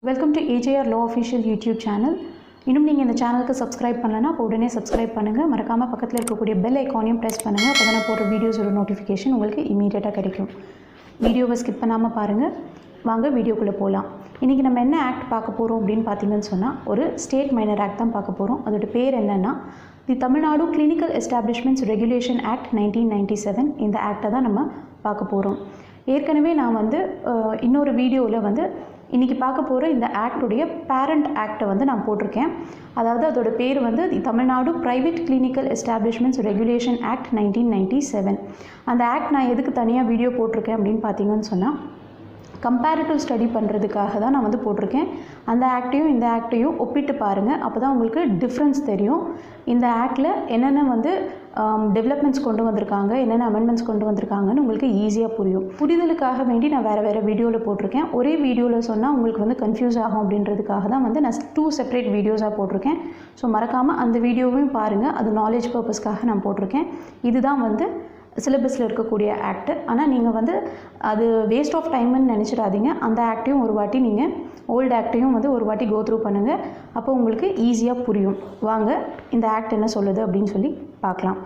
Welcome to AJR Law Official YouTube channel. இன்னும் நீங்கள் இந்த சேனலுக்கு சப்ஸ்கிரைப் பண்ணலனா அப்போ உடனே சப்ஸ்கிரைப் பண்ணுங்கள். மறக்காமல் பக்கத்தில் இருக்கக்கூடிய பெல் ஐக்கானையும் ப்ரெஸ் பண்ணுங்கள். அப்போ தான் நான் போடுற வீடியோஸோட நோட்டிஃபிகேஷன் உங்களுக்கு இமீடியட்டாக கிடைக்கும். வீடியோவை ஸ்கிப் பண்ணாமல் பாருங்கள். வாங்க வீடியோக்குள்ளே போகலாம். இன்றைக்கி நம்ம என்ன ஆக்ட் பார்க்க போகிறோம் அப்படின்னு பார்த்தீங்கன்னு சொன்னால் ஒரு ஸ்டேட் மைனர் ஆக்ட் தான் பார்க்க போகிறோம். அதோட பேர் என்னென்னா the Tamil Nadu clinical establishments regulation act 1997. இந்த ஆக்டை தான் நம்ம பார்க்க போகிறோம். ஏற்கனவே நான் இன்னொரு வீடியோவில் இன்றைக்கி பார்க்க போகிற இந்த ஆக்டுடைய பேரண்ட் ஆக்டை நான் போட்டிருக்கேன். அதாவது அதோட பேர் the Tamil Nadu private clinical establishments regulation act 1997. அந்த ஆக்ட் நான் எதுக்கு தனியாக வீடியோ போட்டிருக்கேன் அப்படின்னு பார்த்தீங்கன்னு சொன்னால் கம்பேரிட்டிவ் ஸ்டடி பண்ணுறதுக்காக தான் நான் போட்டிருக்கேன். அந்த ஆக்டையும் இந்த ஆக்டையும் ஒப்பிட்டு பாருங்கள். அப்போ தான் உங்களுக்கு டிஃப்ரென்ஸ் தெரியும். இந்த ஆக்டில் என்னென்ன டெவலப்மெண்ட்ஸ் கொண்டு வந்திருக்காங்க, என்னென்ன அமெண்ட்மெண்ட்ஸ் கொண்டு வந்திருக்காங்கன்னு உங்களுக்கு ஈஸியாக புரியும். புரிதலுக்காக வேண்டி நான் வேறு வீடியோவில் போட்டிருக்கேன். ஒரே வீடியோவில் சொன்னால் உங்களுக்கு கன்ஃபியூஸ் ஆகும் அப்படின்றதுக்காக தான் நான் 2 செப்பரேட் வீடியோஸாக போட்டிருக்கேன். ஸோ மறக்காமல் அந்த வீடியோவையும் பாருங்கள். அது நாலேஜ் பர்பஸ்க்காக நான் போட்டிருக்கேன். இதுதான் சிலபஸில் இருக்கக்கூடிய ஆக்ட். ஆனால் நீங்கள் அது வேஸ்ட் ஆஃப் டைம்னு நினச்சிடாதீங்க. அந்த ஆக்டையும் ஒரு வாட்டி நீங்கள் ஓல்டு ஆக்டையும் ஒரு வாட்டி கோ த்ரூ பண்ணுங்கள். அப்போ உங்களுக்கு ஈஸியாக புரியும். வாங்க இந்த ஆக்ட் என்ன சொல்லுது அப்படின்னு சொல்லி பார்க்கலாம்.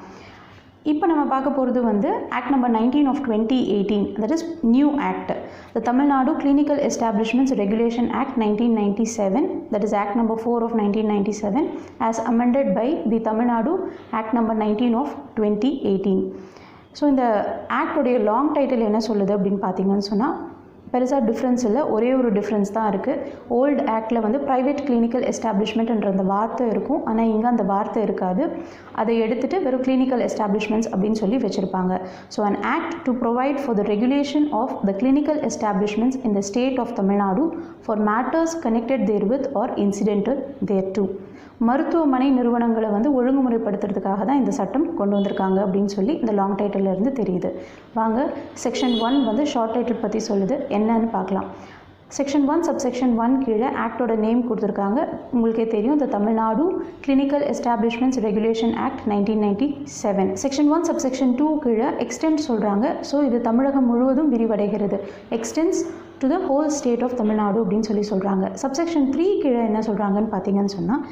இப்போ நம்ம பார்க்க போகிறது act number 19 of 2018. That is new act, the Tamil Nadu clinical establishments regulation act 1997. That is act number 4 of 1997 as amended by the Tamil Nadu act number 19 of 2018. So இந்த ஆக்டுடைய லாங் டைட்டில் என்ன சொல்லுது அப்படின்னு பார்த்தீங்கன்னு சொன்னால் பெருசாக டிஃப்ரென்ஸ் இல்லை, ஒரே ஒரு டிஃப்ரென்ஸ் தான் இருக்குது. ஓல்டு ஆக்டில் ப்ரைவேட் கிளினிக்கல் எஸ்டாப்ளிஷ்மெண்ட் அந்த வார்த்தை இருக்கும். ஆனால் இங்கே அந்த வார்த்தை இருக்காது. அதை எடுத்துகிட்டு வெறும் கிளினிக்கல் எஸ்டாப்ளிஷ்மெண்ட்ஸ் அப்படின்னு சொல்லி வச்சுருப்பாங்க. So an act to provide for the regulation of the clinical establishments in the state of Tamil Nadu for matters connected therewith or incidental thereto. மருத்துவமனை நிறுவனங்களை ஒழுங்குமுறைப்படுத்துறதுக்காக தான் இந்த சட்டம் கொண்டு வந்திருக்காங்க அப்படின்னு சொல்லி இந்த லாங் டைட்டில் இருந்து தெரியுது. வாங்க செக்ஷன் 1 ஷார்ட் டைட்டில் பற்றி சொல்லுது என்னன்னு பார்க்கலாம். செக்ஷன் 1 சப்செக்ஷன் 1 கீழே ஆக்டோட நேம் கொடுத்துருக்காங்க. உங்களுக்கே தெரியும், the Tamil Nadu clinical establishments regulation act 1997. Section 1 subsection 2 கீழே எக்ஸ்டென்ட் சொல்கிறாங்க. ஸோ இது தமிழகம் முழுவதும் விரிவடைகிறது. Extends to the whole state of Tamil Nadu அப்படின்னு சொல்லி சொல்கிறாங்க. சப்செக்ஷன் 3 கீழே என்ன சொல்கிறாங்கன்னு பார்த்தீங்கன்னு சொன்னால்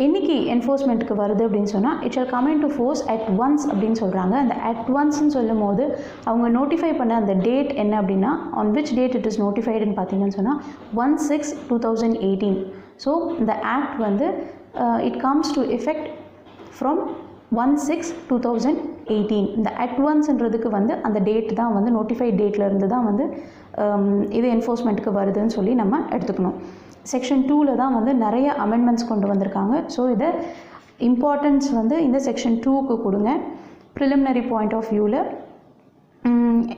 என்னைக்கு என்ஃபோர்ஸ்மெண்ட்டுக்கு வருது அப்படின்னு சொன்னால் it shall come in to force at once அப்படின்னு சொல்கிறாங்க. அந்த அட் ஒன்ஸ்ன்னு சொல்லும் போது அவங்க நோட்டிஃபை பண்ண அந்த டேட் என்ன அப்படின்னா on which date it is நோட்டிஃபைடுன்னு பார்த்தீங்கன்னு சொன்னால் 1/6/2018. ஸோ இந்த act it comes to effect from 1/6/2018. இந்த அட் ஒன்ஸ்ன்றதுக்கு அந்த டேட் தான் நோட்டிஃபைட் டேட்லேருந்து தான் இது என்ஃபோர்ஸ்மெண்ட்டுக்கு வருதுன்னு சொல்லி நம்ம எடுத்துக்கணும். செக்ஷன் 2ல் தான் நிறைய அமெண்ட்மெண்ட்ஸ் கொண்டு வந்திருக்காங்க. ஸோ இதை இம்பார்ட்டன்ஸ் இந்த செக்ஷன் 2க்கு கொடுங்க. ப்ரிலிமினரி பாயிண்ட் ஆஃப் வியூவில்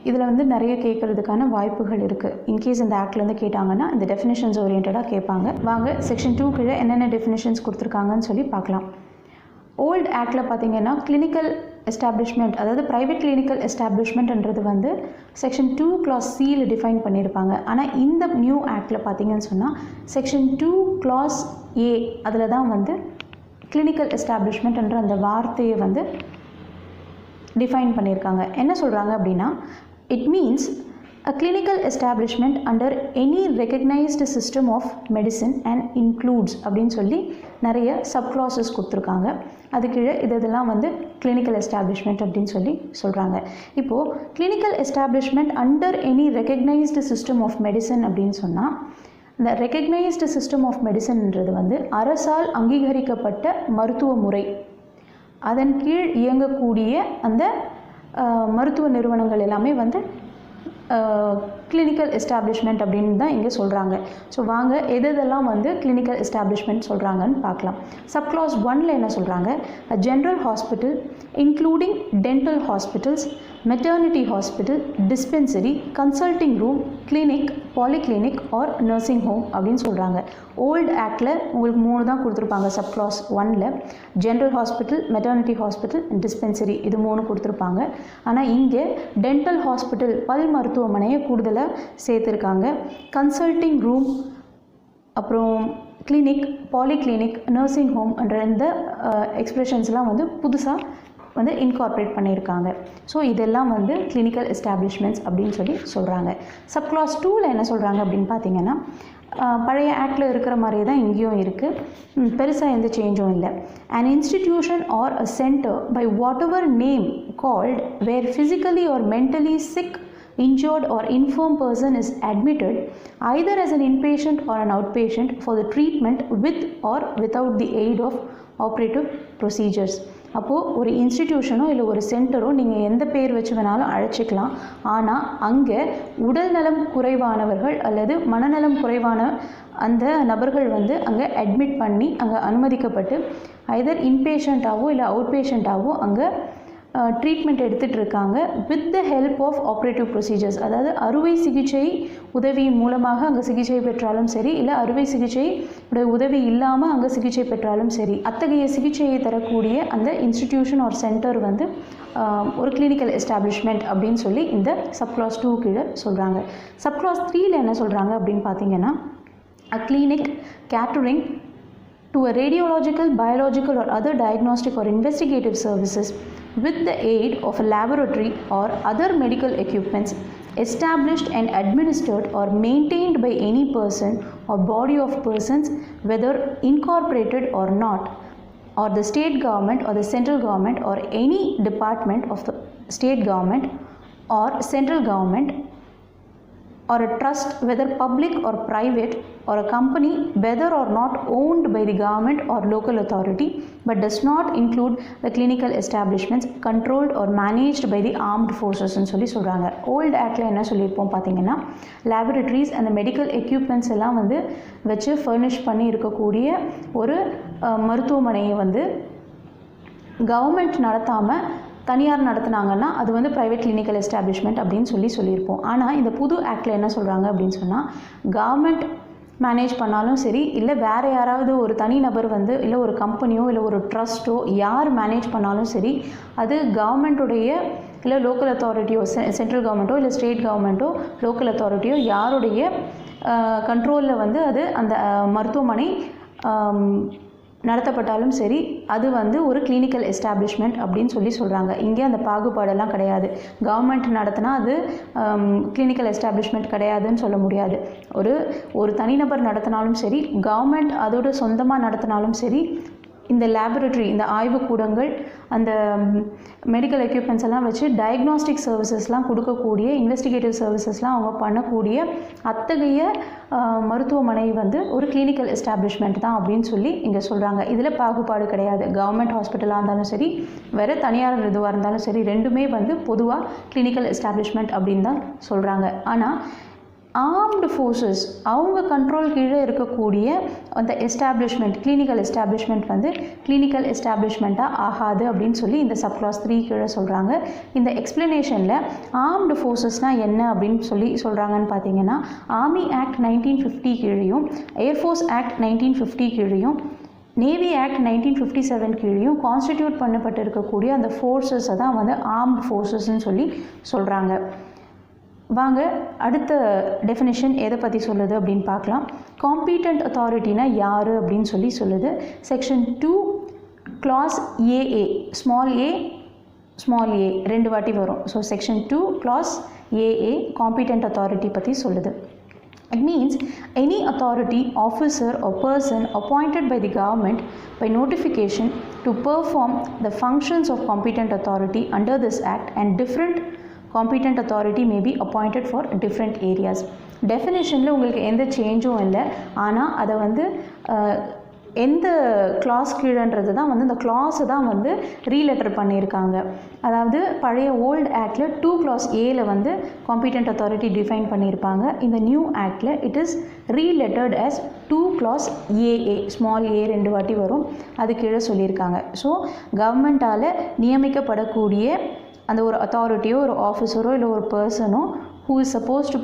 இதில் நிறைய கேட்குறதுக்கான வாய்ப்புகள் இருக்குது. இன்கேஸ் இந்த ஆக்ட்லேருந்து கேட்டாங்கன்னா இந்த டெஃபினிஷன்ஸ் ஓரியன்டாக கேட்பாங்க. வாங்க செக்ஷன் 2 கீழே என்னென்ன டெஃபினிஷன்ஸ் கொடுத்துருக்காங்கன்னு சொல்லி பார்க்கலாம். ஓல்டு ஆக்டில் பார்த்தீங்கன்னா கிளினிக்கல் எஸ்டாப்ளிஷ்மெண்ட், அதாவது ப்ரைவேட் கிளினிக்கல் எஸ்டாப்ளிஷ்மெண்ட்ன்றது செக்ஷன் 2 clause Cயில் டிஃபைன் பண்ணியிருப்பாங்க. ஆனால் இந்த நியூ ஆக்டில் பார்த்தீங்கன்னு சொன்னால் செக்ஷன் 2 clause A அதில் தான் கிளினிக்கல் எஸ்டாப்ளிஷ்மெண்ட்ன்ற அந்த வார்த்தையை டிஃபைன் பண்ணியிருக்காங்க. என்ன சொல்கிறாங்க அப்படின்னா it means a clinical establishment under any recognized system of medicine and includes அப்படின்னு சொல்லி நிறைய சப்க்ளாசஸ் கொடுத்துருக்காங்க. அது கீழே இதெல்லாம் கிளினிக்கல் எஸ்டாப்ளிஷ்மெண்ட் அப்படின்னு சொல்லி சொல்கிறாங்க. இப்போது clinical establishment under any recognised system of medicine அப்படின்னு சொன்னால் இந்த ரெக்கக்னைஸ்டு சிஸ்டம் ஆஃப் மெடிசன்ன்றது அரசால் அங்கீகரிக்கப்பட்ட மருத்துவ முறை, அதன் கீழ் இயங்கக்கூடிய அந்த மருத்துவ நிறுவனங்கள் எல்லாமே கிளினிக்கல் எஸ்டாப்ளிஷ்மெண்ட் அப்படின்னு தான் இங்கே சொல்கிறாங்க. ஸோ வாங்க எதெல்லாம் கிளினிக்கல் எஸ்டாப்ளிஷ்மெண்ட் சொல்கிறாங்கன்னு பார்க்கலாம். சப்க்ளாஸ் 1ல் என்ன சொல்கிறாங்க, a general hospital including dental hospitals, maternity hospital, dispensary, consulting room, clinic, polyclinic or nursing home அப்படின்னு சொல்கிறாங்க. ஓல்டு ஆக்டில் உங்களுக்கு 3 தான் கொடுத்துருப்பாங்க. சப்க்ளாஸ் 1ல் general hospital, maternity hospital, dispensary இது 3 கொடுத்துருப்பாங்க. ஆனால் இங்கே டென்டல் ஹாஸ்பிட்டல் பல் மருத்துவமனையை கூடுதலாக சேர்த்துருக்காங்க. கன்சல்டிங் ரூம், அப்புறம் கிளினிக், பாலிகிளினிக், நர்சிங் ஹோம் என்ற இந்த எக்ஸ்பிரஷன்ஸ்லாம் புதுசாக வந்து இன்கார்பரேட் பண்ணியிருக்காங்க. ஸோ இதெல்லாம் வந்து கிளினிக்கல் எஸ்டாப்ளிஷ்மெண்ட்ஸ் அப்படின்னு சொல்கிறாங்க. சப்க்ளாஸ் 2ல் என்ன சொல்கிறாங்க அப்படின்னு பார்த்தீங்கன்னா, பழைய ஆக்டில் இருக்கிற மாதிரியே தான் இங்கேயும் இருக்குது, பெருசாக எந்த சேஞ்சும் இல்லை. an institution or a center by whatever name called where physically or mentally sick, injured or infirm person is admitted either as an inpatient or an outpatient for the treatment with or without the aid of operative procedures. அப்போது ஒரு இன்ஸ்டிடியூஷனோ இல்லை ஒரு சென்டரோ நீங்கள் எந்த பேர் வச்சு வேணாலும் அழைச்சிக்கலாம். ஆனால் அங்கே உடல் நலம் குறைவானவர்கள் அல்லது மனநலம் குறைவான அந்த நபர்கள் வந்து அங்கே அட்மிட் பண்ணி அங்கே அனுமதிக்கப்பட்டு ஐதர் இன்பேஷண்ட்டாவோ இல்லை அவுட் பேஷண்ட்டாவோ அங்கே ட்ரீட்மெண்ட் எடுத்துகிட்டு இருக்காங்க with the help of operative procedures. அதாவது அறுவை சிகிச்சை உதவியின் மூலமாக அங்கே சிகிச்சை பெற்றாலும் சரி, இல்லை அறுவை சிகிச்சை உதவி இல்லாமல் அங்கே சிகிச்சை பெற்றாலும் சரி, அத்தகைய சிகிச்சையை தரக்கூடிய அந்த இன்ஸ்டிடியூஷன் ஆர் சென்டர் வந்து ஒரு கிளினிக்கல் எஸ்டாப்ளிஷ்மெண்ட் அப்படின்னு சொல்லி இந்த சப்க்ளாஸ் 2 கீழே சொல்கிறாங்க. சப்க்ளாஸ் 3ல் என்ன சொல்கிறாங்க அப்படின்னு பார்த்தீங்கன்னா, a clinic catering to a radiological, biological or other diagnostic or investigative services with the aid of a laboratory or other medical equipments established and administered or maintained by any person or body of persons, whether incorporated or not, or the state government or the central government or any department of the state government or central government, or a trust whether public or private, or a company whether or not owned by the government or local authority but does not include the clinical establishments controlled or managed by the armed forces ன்னு சொல்கிறாங்க. Old ஆக்டில் என்ன சொல்லியிருப்போம் பார்த்தீங்கன்னா, laboratories அந்த medical equipments எல்லாம் வந்து வச்சு ஃபர்னிஷ் பண்ணி இருக்கக்கூடிய ஒரு மருத்துவமனையை வந்து கவர்மெண்ட் நடத்தாமல் தனியார் நடத்துனாங்கன்னா அது வந்து ப்ரைவேட் கிளினிக்கல் எஸ்டாப்ளிஷ்மெண்ட் அப்படின்னு சொல்லியிருப்போம். ஆனால் இந்த புது ஆக்டில் என்ன சொல்கிறாங்க அப்படின்னு சொன்னால், கவர்மெண்ட் மேனேஜ் பண்ணாலும் சரி, இல்லை வேறு யாராவது ஒரு தனிநபர் வந்து இல்லை ஒரு கம்பெனியோ இல்லை ஒரு ட்ரஸ்ட்டோ யார் மேனேஜ் பண்ணாலும் சரி, அது கவர்மெண்ட்டுடைய இல்லை லோக்கல் அத்தாரிட்டியோ சென்ட்ரல் கவர்மெண்ட்டோ இல்லை ஸ்டேட் கவர்மெண்ட்டோ லோக்கல் அத்தாரிட்டியோ யாருடைய கண்ட்ரோலில் வந்து அது அந்த மருத்துவமனை நடத்தப்பட்டாலும் சரி, அது வந்து ஒரு கிளினிக்கல் எஸ்டாப்ளிஷ்மெண்ட் அப்படின்னு சொல்கிறாங்க. இங்கே அந்த பாகுபாடெல்லாம் கிடையாது. கவர்மெண்ட் நடத்தினா அது கிளினிக்கல் எஸ்டாப்ளிஷ்மெண்ட் கிடையாதுன்னு சொல்ல முடியாது. ஒரு தனிநபர் நடத்தினாலும் சரி, கவர்மெண்ட் அதோட சொந்தமாக நடத்தினாலும் சரி, இந்த லேபரேட்டரி இந்த ஆய்வுக்கூடங்கள் அந்த மெடிக்கல் எக்யூப்மெண்ட்ஸ் எல்லாம் வச்சு டயக்னாஸ்டிக் சர்வீசஸ்லாம் கொடுக்கக்கூடிய இன்வெஸ்டிகேட்டிவ் சர்வீசஸ்லாம் அவங்க பண்ணக்கூடிய அத்தகைய மருத்துவமனை வந்து ஒரு கிளினிக்கல் எஸ்டாப்ளிஷ்மெண்ட் தான் அப்படின்னு இங்கே சொல்கிறாங்க. இதில் பாகுபாடு கிடையாது. கவர்மெண்ட் ஹாஸ்பிட்டலாக இருந்தாலும் சரி, வேறு தனியார் இதுவாக இருந்தாலும் சரி, ரெண்டுமே வந்து பொதுவாக கிளினிக்கல் எஸ்டாப்ளிஷ்மெண்ட் அப்படின்னு தான் சொல்கிறாங்க. ஆனால் ஆர்ம்டு ஃபோர்ஸஸ் அவங்க கண்ட்ரோல் கீழே இருக்கக்கூடிய அந்த எஸ்டாப்ளிஷ்மெண்ட் கிளினிக்கல் எஸ்டாப்ளிஷ்மெண்ட் வந்து கிளினிக்கல் எஸ்டாப்ளிஷ்மெண்ட்டாக ஆகாது அப்படின்னு இந்த சப்க்ளாஸ் 3 கீழே சொல்கிறாங்க. இந்த எக்ஸ்ப்ளனேஷனில் ஆர்ம்டு ஃபோர்ஸஸ்னால் என்ன அப்படின்னு சொல்கிறாங்கன்னு பார்த்தீங்கன்னா, ஆர்மி ஆக்ட் 1950 கீழேயும், ஏர்ஃபோர்ஸ் ஆக்ட் 1950 கீழேயும், நேவி ஆக்ட் 1957 கீழேயும் கான்ஸ்டிடியூட் பண்ணப்பட்டு இருக்கக்கூடிய அந்த ஃபோர்ஸஸை தான் வந்து ஆர்ம்டு ஃபோர்ஸஸ்ன்னு சொல்கிறாங்க. வாங்க அடுத்த டெஃபினிஷன் எதை பற்றி சொல்லுது அப்படின்னு பார்க்கலாம். காம்பீட்டன்ட் அத்தாரிட்டினா யார் அப்படின்னு சொல்லுது. Section 2 clause AA small A 2 வாட்டி வரும். So section 2 clause AA competent authority பற்றி சொல்லுது. It means any authority, officer or person appointed by the government by notification to perform the functions of competent authority under this act, and different competent authority may be appointed for different areas. டெஃபினேஷனில் உங்களுக்கு எந்த சேஞ்சும் இல்லை. ஆனால் அதை வந்து எந்த class கீழன்றது தான் வந்து இந்த கிளாஸை தான் வந்து ரீலெட்டர் பண்ணியிருக்காங்க. அதாவது பழைய ஓல்டு ஆக்டில் 2 clause Aல வந்து காம்பீட்டன்ட் அத்தாரிட்டி டிஃபைன் பண்ணியிருப்பாங்க. இந்த நியூ ஆக்டில் it is relettered as 2 clause AA small A 2 வாட்டி வரும். அது கீழே சொல்லியிருக்காங்க. ஸோ கவர்மெண்ட்டால் நியமிக்கப்படக்கூடிய அந்த ஒரு அத்தாரிட்டியோ ஒரு ஆஃபீஸரோ இல்லை ஒரு பர்சனோ who is supposed to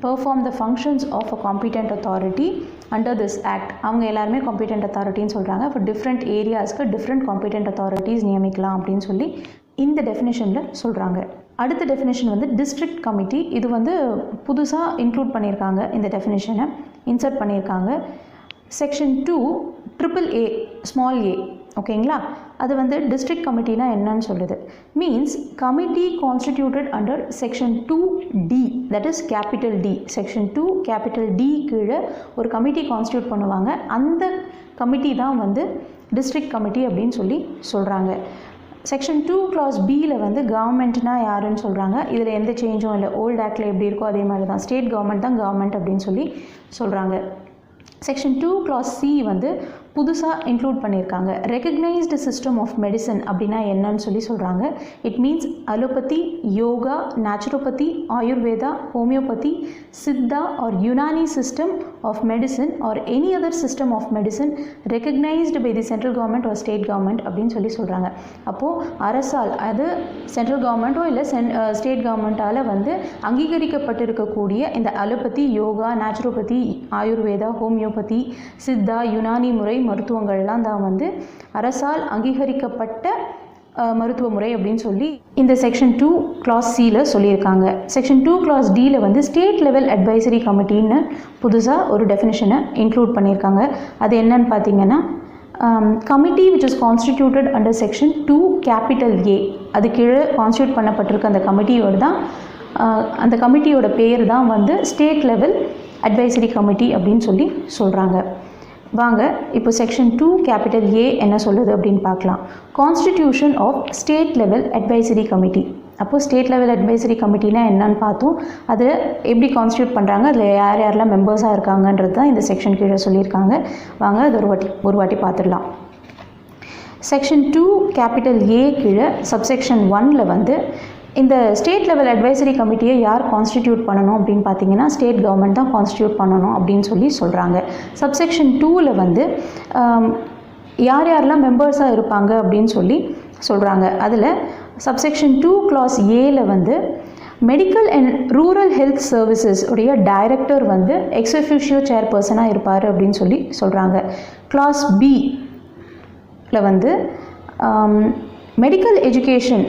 perform the functions of a competent authority under this act, அவங்க எல்லாருமே competent authorityன்னு சொல்கிறாங்க. for different areasக்கு different competent authorities நியமிக்கலாம் அப்படின்னு இந்த டெஃபினேஷனில் சொல்கிறாங்க. அடுத்த டெஃபினேஷன் வந்து டிஸ்ட்ரிக்ட் கமிட்டி. இது வந்து புதுசாக இன்க்ளூட் பண்ணியிருக்காங்க. இந்த டெஃபினேஷனை இன்சர்ட் பண்ணியிருக்காங்க. செக்ஷன் 2 AAA ஸ்மால் ஏ ஓகேங்களா. அது வந்து டிஸ்ட்ரிக்ட் கமிட்டினா என்னன்னு சொல்லுது. Means committee constituted under section 2D, that is capital D. Section 2 capital D கீழே ஒரு கமிட்டி கான்ஸ்டியூட் பண்ணுவாங்க. அந்த கமிட்டி தான் வந்து டிஸ்ட்ரிக்ட் கமிட்டி அப்படின்னு சொல்லி சொல்கிறாங்க. செக்ஷன் 2 clause Bயில் வந்து கவர்மெண்ட்னா யாருன்னு சொல்கிறாங்க. இதில் எந்த சேஞ்சும் இல்லை. ஓல்டு ஆக்டில் எப்படி இருக்கோ அதே மாதிரி தான். ஸ்டேட் கவர்மெண்ட் தான் கவர்மெண்ட் அப்படின்னு சொல்லி சொல்கிறாங்க. செக்ஷன் 2 clause C வந்து புதுசாக இன்க்ளூட் பண்ணியிருக்காங்க. ரெகக்னைஸ்டு சிஸ்டம் ஆஃப் மெடிசன் அப்படின்னா என்னன்னு சொல்லி சொல்கிறாங்க. It means allopathy, yoga, naturopathy, Ayurveda, homeopathy, Siddha or Unani system of medicine or any other system of medicine recognised by the central government or state government அப்படின்னு சொல்லி சொல்கிறாங்க. அப்போது அரசால், அது சென்ட்ரல் கவர்மெண்ட்டோ இல்லை ஸ்டேட் கவர்மெண்ட்டால் வந்து அங்கீகரிக்கப்பட்டிருக்கக்கூடிய இந்த allopathy, yoga, naturopathy, Ayurveda, homeopathy, Siddha, Unani முறை மருத்துவங்கள்லாம் தான் வந்து அரசால் அங்கீகரிக்கப்பட்ட மருத்துவ முறை அப்படின்னு சொல்லி இந்த செக்ஷன் 2 clause Cயில் சொல்லியிருக்காங்க. செக்ஷன் 2 clause Dயில் வந்து ஸ்டேட் லெவல் அட்வைசரி கமிட்டின்னு புதுசாக ஒரு டெஃபினிஷனை இன்க்ளூட் பண்ணியிருக்காங்க. அது என்னன்னு பார்த்தீங்கன்னா, committee which is constituted under section 2 capital A, அது கீழே கான்ஸ்டியூட் பண்ணப்பட்டிருக்க அந்த கமிட்டியோட தான் அந்த கமிட்டியோட பேர் தான் வந்து ஸ்டேட் லெவல் அட்வைசரி கமிட்டி அப்படின்னு சொல்லி சொல்கிறாங்க. வாங்க இப்போ செக்ஷன் 2 கேபிட்டல் A என்ன சொல்லுது அப்படின்னு பார்க்கலாம். Constitution of state level advisory committee. அப்போது ஸ்டேட் லெவல் அட்வைசரி கமிட்டினா என்னன்னு பார்த்தோம். அதில் எப்படி கான்ஸ்டியூட் பண்ணுறாங்க, அதில் யார் யாரெல்லாம் மெம்பர்ஸாக இருக்காங்கன்றது தான் இந்த செக்ஷன் கீழே சொல்லியிருக்காங்க. வாங்க அது ஒரு வாட்டி பார்த்துடலாம். செக்ஷன் 2 கேபிட்டல் A கீழே சப்செக்ஷன் 1ல் வந்து இந்த ஸ்டேட் லெவல் அட்வைசரி கமிட்டியை யார் கான்ஸ்டிடியூட் பண்ணணும் அப்படின்னு பார்த்தீங்கன்னா ஸ்டேட் கவர்மெண்ட் தான் கான்ஸ்டிடியூட் பண்ணணும் அப்படின்னு சொல்லி சொல்கிறாங்க. சப்செக்ஷன் 2ல் வந்து யார் யாரெல்லாம் மெம்பர்ஸாக இருப்பாங்க அப்படின்னு சொல்லி சொல்கிறாங்க. அதில் சப்செக்ஷன் 2 clause Aயில் வந்து medical and rural health services உடைய டைரக்டர் வந்து எக்ஸ் அஃபிஷியோ சேர்பர்சனாக இருப்பார் அப்படின்னு சொல்லி சொல்கிறாங்க. clause Bயில் வந்து medical education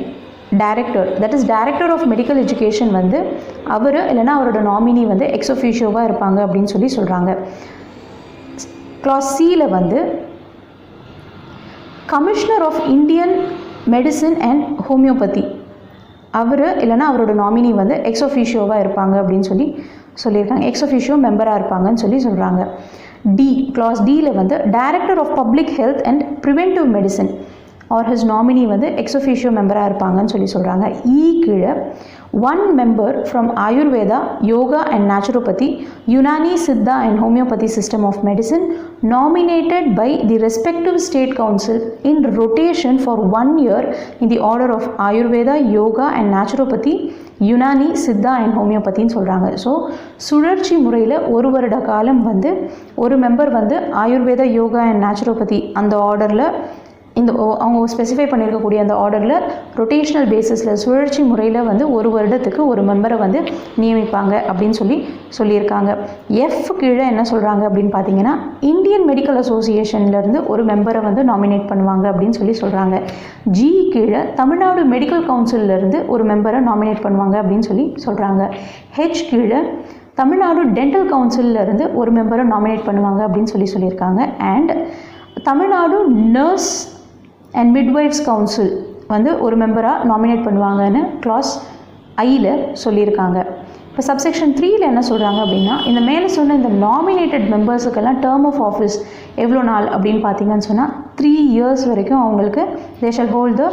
director, that is director of medical education வந்து அவர் இல்லைனா அவரோட நாமினி வந்து எக்ஸ் அஃபிஷியோவாக இருப்பாங்க அப்படின்னு சொல்லி சொல்கிறாங்க. clause Cயில் வந்து commissioner of Indian medicine and homeopathy, அவர் இல்லைனா அவரோட நாமினி வந்து எக்ஸ் அஃபிஷியோவாக இருப்பாங்க அப்படின்னு சொல்லி சொல்லியிருக்காங்க. எக்ஸ் அஃபிஷியோ மெம்பராக இருப்பாங்கன்னு சொல்லி சொல்கிறாங்க. clause Dயில் வந்து director of public health and preventive medicine or his nominee வந்து எக்ஸ் அஃபிஷியோ மெம்பராக இருப்பாங்கன்னு சொல்லி சொல்கிறாங்க. கீழே 1 member from Ayurveda, Yoga and Naturopathy, Unani, Siddha and Homeopathy system of medicine nominated by the respective state council in rotation for 1 year in the order of Ayurveda, Yoga and Naturopathy, Unani, Siddha and ஹோமியோபதின்னு சொல்கிறாங்க. So சுழற்சி முறையில் ஒரு வருட காலம் வந்து ஒரு member வந்து ஆயுர்வேதா, யோகா அண்ட் நேச்சுரோபதி அந்த ஆர்டரில் இந்த அவங்க ஸ்பெசிஃபை பண்ணியிருக்கக்கூடிய அந்த ஆர்டரில் ரொட்டேஷ்னல் பேசிஸில் சுழற்சி முறையில் வந்து ஒரு வருடத்துக்கு ஒரு மெம்பரை வந்து நியமிப்பாங்க அப்படின்னு சொல்லியிருக்காங்க. கீழே என்ன சொல்கிறாங்க அப்படின்னு பார்த்தீங்கன்னா, இந்தியன் மெடிக்கல் அசோசியேஷன்லேருந்து ஒரு மெம்பரை வந்து நாமினேட் பண்ணுவாங்க அப்படின்னு சொல்லி சொல்கிறாங்க. கீழே தமிழ்நாடு மெடிக்கல் கவுன்சிலிருந்து ஒரு மெம்பரை நாமினேட் பண்ணுவாங்க அப்படின்னு சொல்லி சொல்கிறாங்க. கீழே தமிழ்நாடு டென்டல் கவுன்சிலிருந்து ஒரு மெம்பரை நாமினேட் பண்ணுவாங்க அப்படின்னு சொல்லியிருக்காங்க. And Tamil Nadu nurse and midwives council வந்து ஒரு மெம்பராக நாமினேட் பண்ணுவாங்கன்னு clause Iயில் சொல்லியிருக்காங்க. இப்போ சப்செக்ஷன் 3ல் என்ன சொல்கிறாங்க அப்படின்னா, இந்த மேலே சொன்ன இந்த நாமினேட்டட் மெம்பர்ஸுக்கெல்லாம் டேர்ம் ஆஃப் ஆஃபீஸ் எவ்வளோ நாள் அப்படின்னு பார்த்தீங்கன்னு சொன்னால் 3 years வரைக்கும் அவங்களுக்கு they shall hold the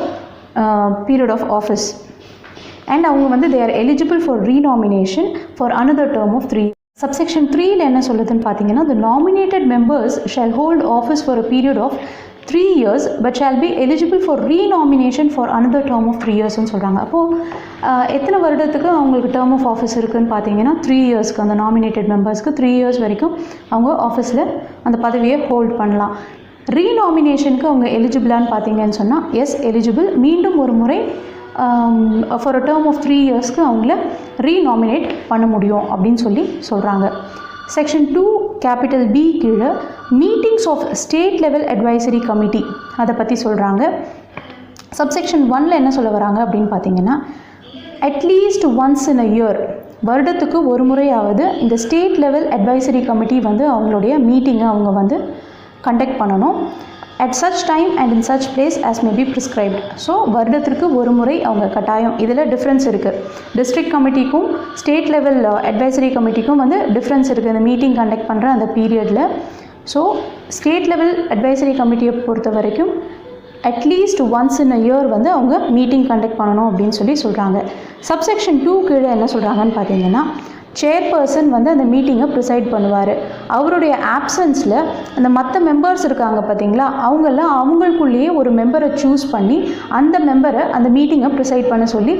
period of office and அவங்க வந்து they are eligible for renomination for another term of 3 years. Subsection 3ல் என்ன சொல்லுதுன்னு பார்த்தீங்கன்னா, the nominated members shall hold office for a period of 3 years but shall be eligible for renomination for another term of 3 years ன்னு சொல்கிறாங்க. அப்போது எத்தனை வருடத்துக்கு அவங்களுக்கு டேர்ம் ஆஃப் ஆஃபீஸ் இருக்குதுன்னு பார்த்தீங்கன்னா 3 yearsக்கு அந்த நாமினேட்டட் மெம்பர்ஸ்க்கு 3 years வரைக்கும் அவங்க ஆஃபீஸில் அந்த பதவியை ஹோல்ட் பண்ணலாம். ரீநாமினேஷனுக்கு அவங்க எலிஜிபிளான்னு பார்த்தீங்கன்னு சொன்னால் எஸ் எலிஜிபிள். மீண்டும் ஒரு முறை ஃபார் அ டேர்ம் ஆஃப் 3 yearsக்கு அவங்கள ரீநாமினேட் பண்ண முடியும் அப்படின்னு சொல்கிறாங்க. செக்ஷன் 2 கேபிட்டல் B கீழே meetings of state level advisory committee அதை பற்றி சொல்கிறாங்க. சப்செக்ஷன் 1ல் என்ன சொல்ல வராங்க அப்படின்னு பார்த்தீங்கன்னா, at least once in a year, வருடத்துக்கு ஒரு முறையாவது இந்த ஸ்டேட் லெவல் அட்வைசரி கமிட்டி வந்து அவங்களுடைய மீட்டிங்கை அவங்க வந்து கண்டக்ட் பண்ணணும். at such time and in such place as may be prescribed. So வருடத்திற்கு ஒரு முறை அவங்க கட்டாயம். இதில் டிஃப்ரென்ஸ் இருக்குது. டிஸ்ட்ரிக்ட் கமிட்டிக்கும் ஸ்டேட் லெவல் அட்வைசரி கமிட்டிக்கும் வந்து டிஃப்ரென்ஸ் இருக்குது இந்த மீட்டிங் கண்டக்ட் பண்ணுற அந்த பீரியடில். ஸோ ஸ்டேட் லெவல் அட்வைசரி கமிட்டியை பொறுத்த வரைக்கும் at least once in a year வந்து அவங்க மீட்டிங் கண்டக்ட் பண்ணணும் அப்படின்னு சொல்கிறாங்க. சப்செக்ஷன் 2 கீழே என்ன சொல்கிறாங்கன்னு பார்த்தீங்கன்னா, சேர்பர்சன் வந்து அந்த மீட்டிங்கை ப்ரிசைட் பண்ணுவார். அவருடைய ஆப்சன்ஸில் அந்த மற்ற மெம்பர்ஸ் இருக்காங்க பார்த்தீங்களா, அவங்கெல்லாம் அவங்களுக்குள்ளேயே ஒரு மெம்பரை சூஸ் பண்ணி அந்த மெம்பரை அந்த மீட்டிங்கை ப்ரிசைட் பண்ண சொல்லி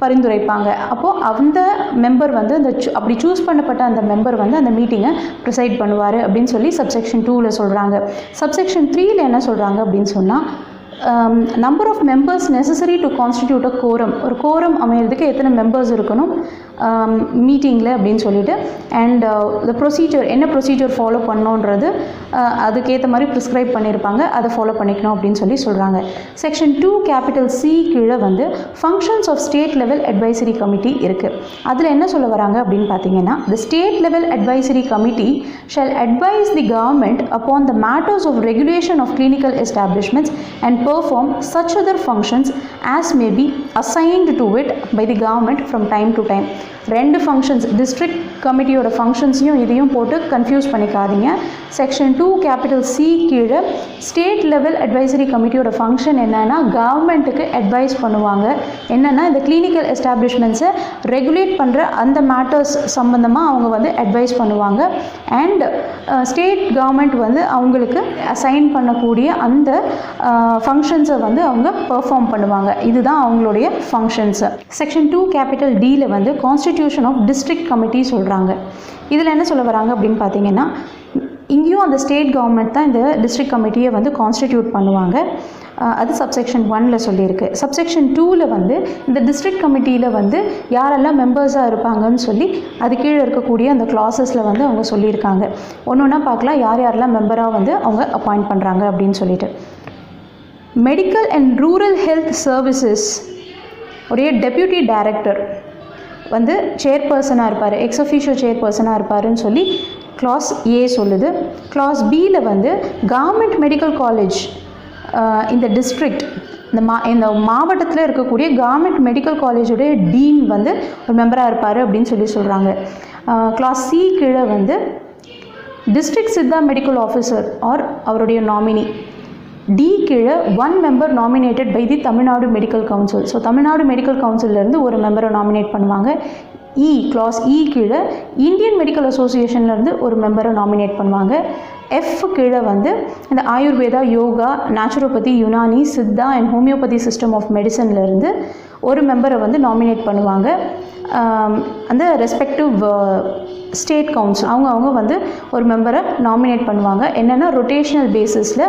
பரிந்துரைப்பாங்க. அப்போது அந்த மெம்பர் வந்து அந்த அப்படி சூஸ் பண்ணப்பட்ட அந்த மெம்பர் வந்து அந்த மீட்டிங்கை ப்ரிசைட் பண்ணுவார் அப்படின்னு சொல்லி சப்செக்ஷன் 2ல் சொல்கிறாங்க. சப்செக்ஷன் 3ல் என்ன சொல்கிறாங்க அப்படின்னு சொன்னால், number of members necessary to constitute a quorum. ஒரு கோரம் அமையிறதுக்கு எத்தனை மெம்பர்ஸ் இருக்கணும் மீட்டிங்கில் அப்படின்னு சொல்லிட்டு, அண்ட் த ப்ரொசீஜர் என்ன ப்ரொசீஜர் ஃபாலோ பண்ணோன்றது அதுக்கேற்ற மாதிரி ப்ரிஸ்கிரைப் பண்ணியிருப்பாங்க, அதை ஃபாலோ பண்ணிக்கணும் அப்படின்னு சொல்கிறாங்க. செக்ஷன் 2 கேபிட்டல் சி கீழே வந்து functions of state level advisory committee இருக்குது. அதில் என்ன சொல்ல வராங்க அப்படின்னு பார்த்தீங்கன்னா, the state level advisory committee shall advise the government upon the matters of regulation of clinical establishments and perform such other functions as may be assigned to it by the government from time to time. ரெண்டு functions, district கமிட்டியோட ஃபங்க்ஷன்ஸையும் இதையும் போட்டு confuse பண்ணிக்காதீங்க. Section 2 capital C கீழே state level advisory கமிட்டியோட function என்னென்னா, கவர்மெண்ட்டுக்கு advice பண்ணுவாங்க. என்னென்னா இந்த கிளினிக்கல் எஸ்டாப்ளிஷ்மெண்ட்ஸை ரெகுலேட் பண்ணுற அந்த மேட்டர்ஸ் சம்மந்தமாக அவங்க வந்து அட்வைஸ் பண்ணுவாங்க. அண்ட் ஸ்டேட் கவர்மெண்ட் வந்து அவங்களுக்கு அசைன் பண்ணக்கூடிய அந்த ஃபங்க்ஷன்ஸை வந்து அவங்க பெர்ஃபார்ம் பண்ணுவாங்க. இதுதான் அவங்களுடைய ஃபங்க்ஷன்ஸு. செக்ஷன் 2 கேபிட்டல் டியில் வந்து கான்ஸ்டிடியூஷன் ஆஃப் டிஸ்ட்ரிக்ட் கமிட்டி சொல்கிறாங்க. இதில் என்ன சொல்ல வராங்க அப்படின்னு பார்த்தீங்கன்னா, இங்கேயும் அந்த ஸ்டேட் கவர்மெண்ட் தான் இந்த டிஸ்ட்ரிக்ட் கமிட்டியை வந்து கான்ஸ்டிடியூட் பண்ணுவாங்க. அது சப்செக்ஷன் 1ல் சொல்லியிருக்கு. சப்செக்ஷன் 2ல் வந்து இந்த டிஸ்ட்ரிக்ட் கமிட்டியில் வந்து யாரெல்லாம் மெம்பர்ஸாக இருப்பாங்கன்னு சொல்லி அது கீழே இருக்கக்கூடிய அந்த கிளாஸஸில் வந்து அவங்க சொல்லியிருக்காங்க. ஒன்று ஒன்றா பார்க்கலாம் யார் யாரெல்லாம் மெம்பராக வந்து அவங்க அப்பாயிண்ட் பண்ணுறாங்க அப்படின்னு சொல்லிட்டு. Medical and rural health services உடைய டெப்யூட்டி டைரக்டர் வந்து சேர்பர்சனாக இருப்பார், எக்ஸ் அஃபீஷியோ சேர்பர்சனாக இருப்பாருன்னு சொல்லி கிளாஸ் ஏ சொல்லுது. கிளாஸ் பியில் வந்து கவர்மெண்ட் மெடிக்கல் காலேஜ் இந்த டிஸ்ட்ரிக்ட் இந்த மாவட்டத்தில் இருக்கக்கூடிய கவர்மெண்ட் மெடிக்கல் காலேஜுடைய டீன் வந்து ஒரு மெம்பராக இருப்பார் அப்படின்னு சொல்கிறாங்க. கிளாஸ் சி கீழே வந்து district Siddha medical officer or அவருடைய நாமினி. டி கீழே 1 member nominated by the Tamil Nadu medical council. So Tamil Nadu medical கவுன்சிலேருந்து ஒரு மெம்பரை நாமினேட் பண்ணுவாங்க. இ கிளாஸ் இ கீழே இந்தியன் மெடிக்கல் அசோசியேஷன்லேருந்து ஒரு மெம்பரை நாமினேட் பண்ணுவாங்க. எஃப் கீழே வந்து இந்த Ayurveda, yoga, naturopathy, Unani, Siddha and homeopathy system of மெடிசன்லேருந்து ஒரு மெம்பரை வந்து நாமினேட் பண்ணுவாங்க. அந்த ரெஸ்பெக்டிவ் ஸ்டேட் கவுன்சில் அவங்க வந்து ஒரு மெம்பரை நாமினேட் பண்ணுவாங்க. என்னென்னா ரொட்டேஷனல் பேசிஸில்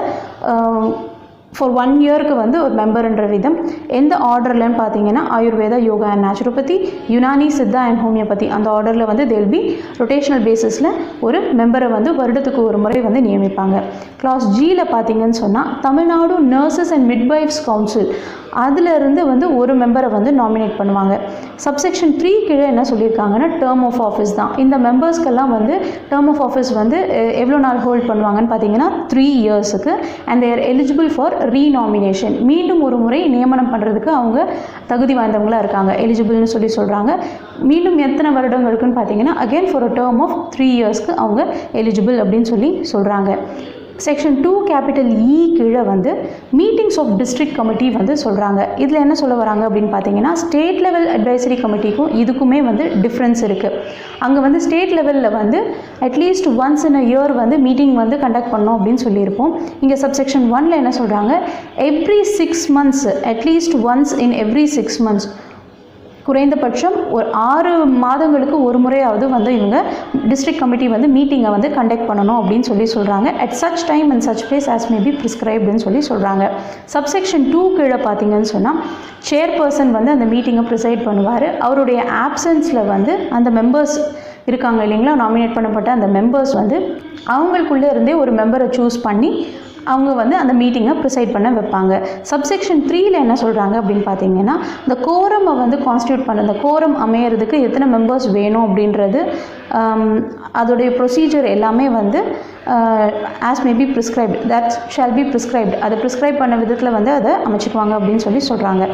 ஃபார் 1 இயருக்கு வந்து ஒரு மெம்பர்ன்ற விதம். எந்த ஆர்டர்லன்னு பார்த்தீங்கன்னா Ayurveda, yoga and naturopathy, Unani, Siddha and homeopathy அந்த ஆர்டரில் வந்து தேல் பி ரொட்டேஷனல் பேசிஸில் ஒரு மெம்பரை வந்து வருடத்துக்கு ஒரு முறை வந்து நியமிப்பாங்க. கிளாஸ் ஜியில் பார்த்தீங்கன்னு சொன்னால் Tamil Nadu nurses and midwives council அதிலிருந்து வந்து ஒரு மெம்பரை வந்து நாமினேட் பண்ணுவாங்க. சப்செக்ஷன் 3 கீழே என்ன சொல்லியிருக்காங்கன்னா டேர்ம் ஆஃப் ஆஃபீஸ் தான். இந்த மெம்பர்ஸ்க்கெல்லாம் வந்து டேர்ம் ஆஃப் ஆஃபீஸ் வந்து எவ்வளோ நாள் ஹோல்ட் பண்ணுவாங்கன்னு பார்த்தீங்கன்னா 3 இயர்ஸுக்கு. And they're eligible for renomination. மீண்டும் ஒரு முறை நியமனம் பண்ணுறதுக்கு அவங்க தகுதி வாய்ந்தவங்களாக இருக்காங்க, எலிஜிபிள்னு சொல்கிறாங்க. மீண்டும் எத்தனை வருடங்களுக்குன்னு பார்த்தீங்கன்னா again for a term of 3 இயர்ஸ்க்கு அவங்க எலிஜிபிள் அப்படின்னு சொல்கிறாங்க. செக்ஷன் 2 கேபிட்டல் இ கீழே வந்து மீட்டிங்ஸ் ஆஃப் டிஸ்ட்ரிக்ட் கமிட்டி வந்து சொல்கிறாங்க. இதில் என்ன சொல்ல வராங்க அப்படின்னு பார்த்தீங்கன்னா, ஸ்டேட் லெவல் அட்வைசரி கமிட்டிக்கும் இதுக்குமே வந்து டிஃப்ரென்ஸ் இருக்குது. அங்கே வந்து ஸ்டேட் லெவலில் வந்து at least once in a year வந்து மீட்டிங் வந்து கண்டக்ட் பண்ணோம் அப்படின்னு சொல்லியிருப்போம். இங்கே சப்செக்ஷன் 1ல் என்ன சொல்கிறாங்க, every 6 months at least once in every 6 months குறைந்தபட்சம் ஒரு 6 மாதங்களுக்கு ஒரு முறையாவது வந்து இவங்க டிஸ்ட்ரிக்ட் கமிட்டி வந்து மீட்டிங்கை வந்து கண்டக்ட் பண்ணணும் அப்படின்னு சொல்கிறாங்க. At such time and such place as may be ப்ரிஸ்கிரைப்டுன்னு சொல்கிறாங்க. சப்செக்ஷன் 2 கீழே பார்த்தீங்கன்னு சொன்னால் சேர்பர்சன் வந்து அந்த மீட்டிங்கை ப்ரிசைட் பண்ணுவார். அவருடைய ஆப்சன்ஸில் வந்து அந்த மெம்பர்ஸ் இருக்காங்க இல்லைங்களா, நாமினேட் பண்ணப்பட்ட அந்த மெம்பர்ஸ் வந்து அவங்களுக்குள்ளே இருந்தே ஒரு மெம்பரை சூஸ் பண்ணி அவங்க வந்து அந்த மீட்டிங்கை ப்ரிசைட் பண்ண வைப்பாங்க. சப்செக்ஷன் 3ல் என்ன சொல்கிறாங்க அப்படின்னு பார்த்தீங்கன்னா, இந்த கோரமை வந்து கான்ஸ்டியூட் பண்ண, இந்த கோரம் அமையிறதுக்கு எத்தனை மெம்பர்ஸ் வேணும் அப்படின்றது அதோடைய ப்ரொசீஜர் எல்லாமே வந்து as may B prescribed, that shall be prescribed, அதை ப்ரிஸ்கிரைப் பண்ண விதத்தில் வந்து அதை அமைச்சுக்குவாங்க அப்படின்னு சொல்லி சொல்கிறாங்க.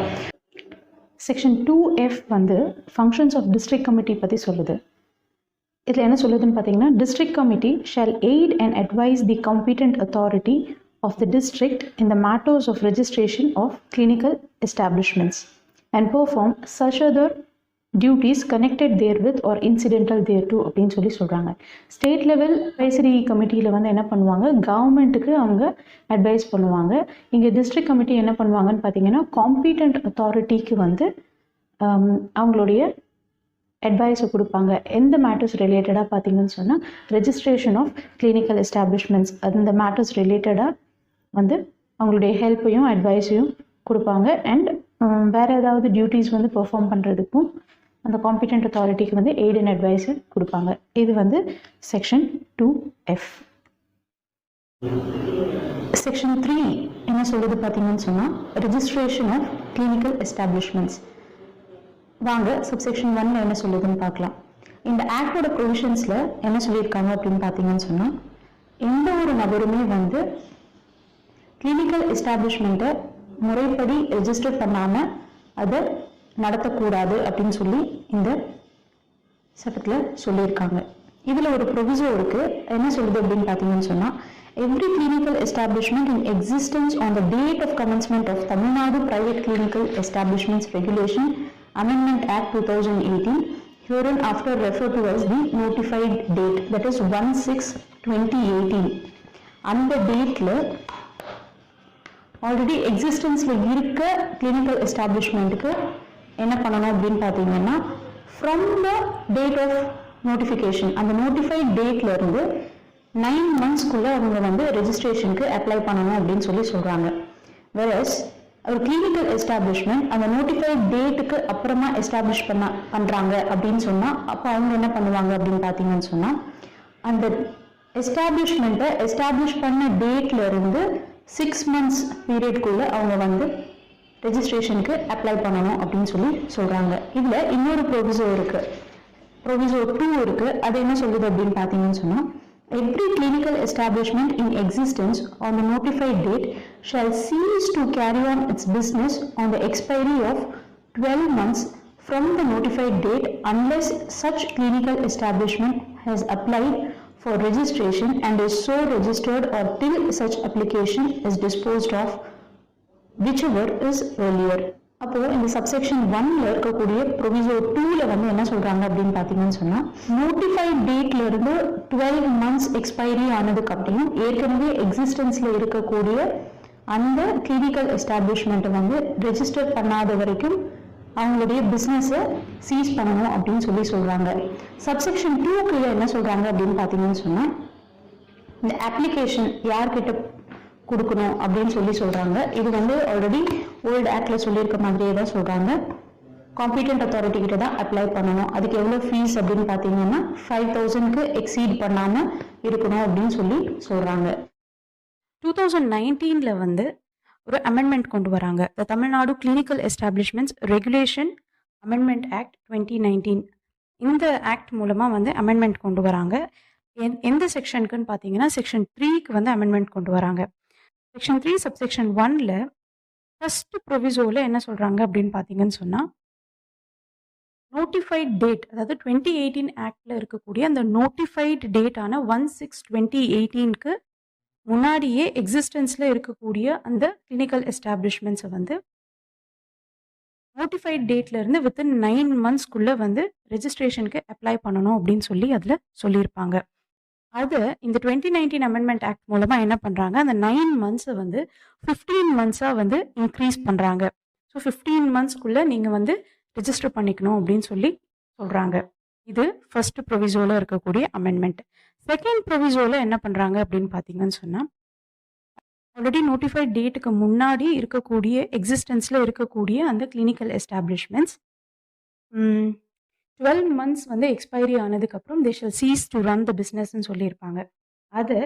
செக்ஷன் 2F வந்து ஃபங்க்ஷன்ஸ் ஆஃப் டிஸ்ட்ரிக்ட் கமிட்டி பற்றி சொல்லுது. இதில் என்ன சொல்லுதுன்னு பார்த்தீங்கன்னா, district committee shall aid and advise the competent authority of the district in the matters of registration of clinical establishments and perform such other duties connected therewith or incidental thereto அப்படின்னு சொல்லி சொல்கிறாங்க. State level advisory கமிட்டியில் வந்து என்ன பண்ணுவாங்க, கவர்மெண்ட்டுக்கு அவங்க advice பண்ணுவாங்க. இங்கே டிஸ்ட்ரிக்ட் கமிட்டி என்ன பண்ணுவாங்கன்னு பார்த்தீங்கன்னா, காம்பிட்டன்ட் அத்தாரிட்டிக்கு வந்து அவங்களுடைய அட்வைஸை கொடுப்பாங்க. எந்த மேட்டர்ஸ் ரிலேட்டடாக பார்த்தீங்கன்னு சொன்னால், ரெஜிஸ்ட்ரேஷன் ஆஃப் கிளினிக்கல் எஸ்டாப்ளிஷ்மெண்ட்ஸ், அந்த மேட்டர்ஸ் ரிலேட்டடாக வந்து அவங்களுடைய ஹெல்ப்பையும் அட்வைஸையும் கொடுப்பாங்க. அண்ட் வேறு ஏதாவது டியூட்டிஸ் வந்து பெர்ஃபார்ம் பண்ணுறதுக்கும் அந்த காம்பிட்டன்ட் அத்தாரிட்டிக்கு வந்து எய்ட் அண்ட் அட்வைஸை கொடுப்பாங்க. இது வந்து செக்ஷன் 2F. செக்ஷன் 3 என்ன சொல்லுது பார்த்தீங்கன்னு சொன்னால், ரெஜிஸ்ட்ரேஷன் ஆஃப் கிளினிக்கல் எஸ்டாப்ளிஷ்மெண்ட்ஸ். வாங்க சப்செக்ஷன் 1 என்ன சொல்லுதுன்னு பார்க்கலாம். இந்த ஆக்டோட ப்ரொவிஷன்ஸில் என்ன சொல்லியிருக்காங்க அப்படின்னு பார்த்தீங்கன்னு சொன்னால், எந்த ஒரு நபருமே வந்து கிளினிக்கல் எஸ்டாப்ளிஷ்மெண்ட்டை முறைப்படி ரெஜிஸ்டர் பண்ணாமல் அதை நடத்தக்கூடாது அப்படின்னு சொல்லி இந்த சட்டத்தில் சொல்லியிருக்காங்க. இதில் ஒரு ப்ரொவிசோ இருக்குது. என்ன சொல்லுது அப்படின்னு பார்த்தீங்கன்னு சொன்னால், every clinical establishment in existence on the date of commencement of Tamil Nadu private clinical establishments regulation amendment act 2018 herein after referred to as the notified date, that is 1/6/2018. அந்த டேட்டில் ஆல்ரெடி எக்ஸிஸ்டன்ஸில் இருக்க கிளினிக்கல் எஸ்டாப்ளிஷ்மெண்ட்டுக்கு என்ன பண்ணணும் அப்படின்னு பார்த்தீங்கன்னா, from the date of notification, அந்த notified டேட்லேருந்து 9 monthsக்குள்ளே அவங்க வந்து ரெஜிஸ்ட்ரேஷனுக்கு அப்ளை பண்ணணும் அப்படின்னு சொல்லி சொல்கிறாங்க. வெரஸ் ஒரு கிளினிக்கல் எஸ்டாப்ளிஷ்மெண்ட் அந்த நோட்டிஃபைட் டேட்டுக்கு அப்புறமா எஸ்டாப்ளிஷ் பண்ணுறாங்க அப்படின்னு சொன்னால், அப்போ அவங்க என்ன பண்ணுவாங்க அப்படின்னு பார்த்தீங்கன்னு சொன்னால், அந்த எஸ்டாப்ளிஷ்மெண்ட்டை எஸ்டாப்ளிஷ் பண்ண டேட்லேருந்து 6 months பீரியட்குள்ளே அவங்க வந்து ரெஜிஸ்ட்ரேஷனுக்கு அப்ளை பண்ணணும் அப்படின்னு சொல்லி சொல்கிறாங்க. இதில் இன்னொரு ப்ரொவிசோ இருக்குது, ப்ரொவிசோ 2 இருக்குது. அது என்ன சொல்லுது அப்படின்னு பார்த்தீங்கன்னு சொன்னால், every clinical establishment in existence on the notified date shall cease to carry on its business on the expiry of 12 months from the notified date unless such clinical establishment has applied for registration and is so registered or till such application is disposed of, whichever is earlier. அப்போது இந்த subsection 1ல் இருக்கக்கூடிய proviso 2ல் வந்து என்ன சொல்கிறாங்க அப்படின்னு பார்த்தீங்கன்னு சொன்னால், நோட்டிஃபைட் டேட்லேருந்து 12 months எக்ஸ்பைரி ஆனதுக்கு அப்படியும் ஏற்கனவே எக்ஸிஸ்டன்ஸில் இருக்கக்கூடிய அந்த கிளினிக்கல் எஸ்டாப்ளிஷ்மெண்ட்டை வந்து ரெஜிஸ்டர் பண்ணாத வரைக்கும் அவங்களுடைய பிஸ்னஸை சீஸ் பண்ணணும் அப்படின்னு சொல்லி சொல்கிறாங்க. சப்செக்ஷன் 2க்கு என்ன சொல்கிறாங்க அப்படின்னு பார்த்தீங்கன்னு சொன்னால், இந்த அப்ளிகேஷன் யார்கிட்ட கொடுக்கணும் அப்படின்னு சொல்லி சொல்கிறாங்க. இது வந்து ஆல்ரெடி ஓல்டு ஆக்டில் சொல்லியிருக்க மாதிரியே தான் சொல்கிறாங்க. காம்பிட்டன்ட் அத்தாரிட்டி கிட்ட தான் அப்ளை பண்ணணும். அதுக்கு எவ்வளோ ஃபீஸ் அப்படின்னு பார்த்தீங்கன்னா 5,000க்கு எக்ஸீட் பண்ணாமல் இருக்கணும் அப்படின்னு சொல்லி சொல்கிறாங்க. 2019ல் வந்து ஒரு அமெண்ட்மெண்ட் கொண்டு வராங்க. The Tamil Nadu clinical establishments regulation amendment act 2019. இந்த ஆக்ட் மூலமாக வந்து அமெண்ட்மெண்ட் கொண்டு வராங்க. எந்த செக்ஷனுக்குன்னு பார்த்தீங்கன்னா செக்ஷன் 3க்கு வந்து அமெண்ட்மெண்ட் கொண்டு வராங்க. செக்ஷன் 3 சப்செக்ஷன் 1ல் ஃபர்ஸ்ட் ப்ரொவிசோவில் என்ன சொல்கிறாங்க அப்படின்னு பார்த்தீங்கன்னு சொன்னால், நோட்டிஃபைட் டேட், அதாவது 2018 ஆக்டில் இருக்கக்கூடிய அந்த நோட்டிஃபைட் டேட்டான 1/6/2018க்கு முன்னாடியே எக்ஸிஸ்டன்ஸில் இருக்கக்கூடிய அந்த கிளினிக்கல் எஸ்டாப்ளிஷ்மெண்ட்ஸை வந்து நோட்டிஃபைட் டேட்லேருந்து வித்தின் 9 monthsக்குள்ளே வந்து ரெஜிஸ்ட்ரேஷனுக்கு அப்ளை பண்ணணும் அப்படின்னு சொல்லி அதில் சொல்லியிருப்பாங்க. அது இந்த 2019 அமெண்ட்மெண்ட் ஆக்ட் மூலமாக என்ன பண்ணுறாங்க, அந்த 9 monthsை வந்து 15 monthsஆக வந்து இன்க்ரீஸ் பண்ணுறாங்க. ஸோ 15 monthsக்குள்ளே நீங்கள் வந்து ரெஜிஸ்டர் பண்ணிக்கணும் அப்படின்னு சொல்லி சொல்கிறாங்க. இது ஃபர்ஸ்ட் ப்ரொவிசோவில் இருக்கக்கூடிய அமெண்ட்மெண்ட். செகண்ட் ப்ரொவிசோவில் என்ன பண்ணுறாங்க அப்படின்னு பார்த்தீங்கன்னு சொன்னால், ஆல்ரெடி நோட்டிஃபைட் டேட்டுக்கு முன்னாடி இருக்கக்கூடிய எக்ஸிஸ்டன்ஸில் இருக்கக்கூடிய அந்த கிளினிக்கல் எஸ்டாப்ளிஷ்மெண்ட்ஸ் 12 months வந்து எக்ஸ்பைரி ஆனதுக்கப்புறம் they shall cease to run the பிஸ்னஸ்ன்னு சொல்லியிருப்பாங்க. அது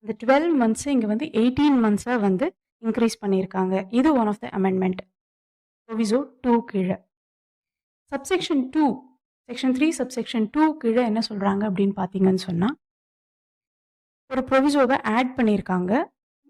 இந்த 12 months இங்கே வந்து 18 monthsஆக வந்து இன்க்ரீஸ் பண்ணியிருக்காங்க. இது one of the amendment proviso 2 கீழே. சப்செக்ஷன் 2 செக்ஷன் 3 சப்செக்ஷன் 2 கீழே என்ன சொல்கிறாங்க அப்படின்னு பார்த்தீங்கன்னு சொன்னால் ஒரு ப்ரொவிசோவை ஆட் பண்ணியிருக்காங்க.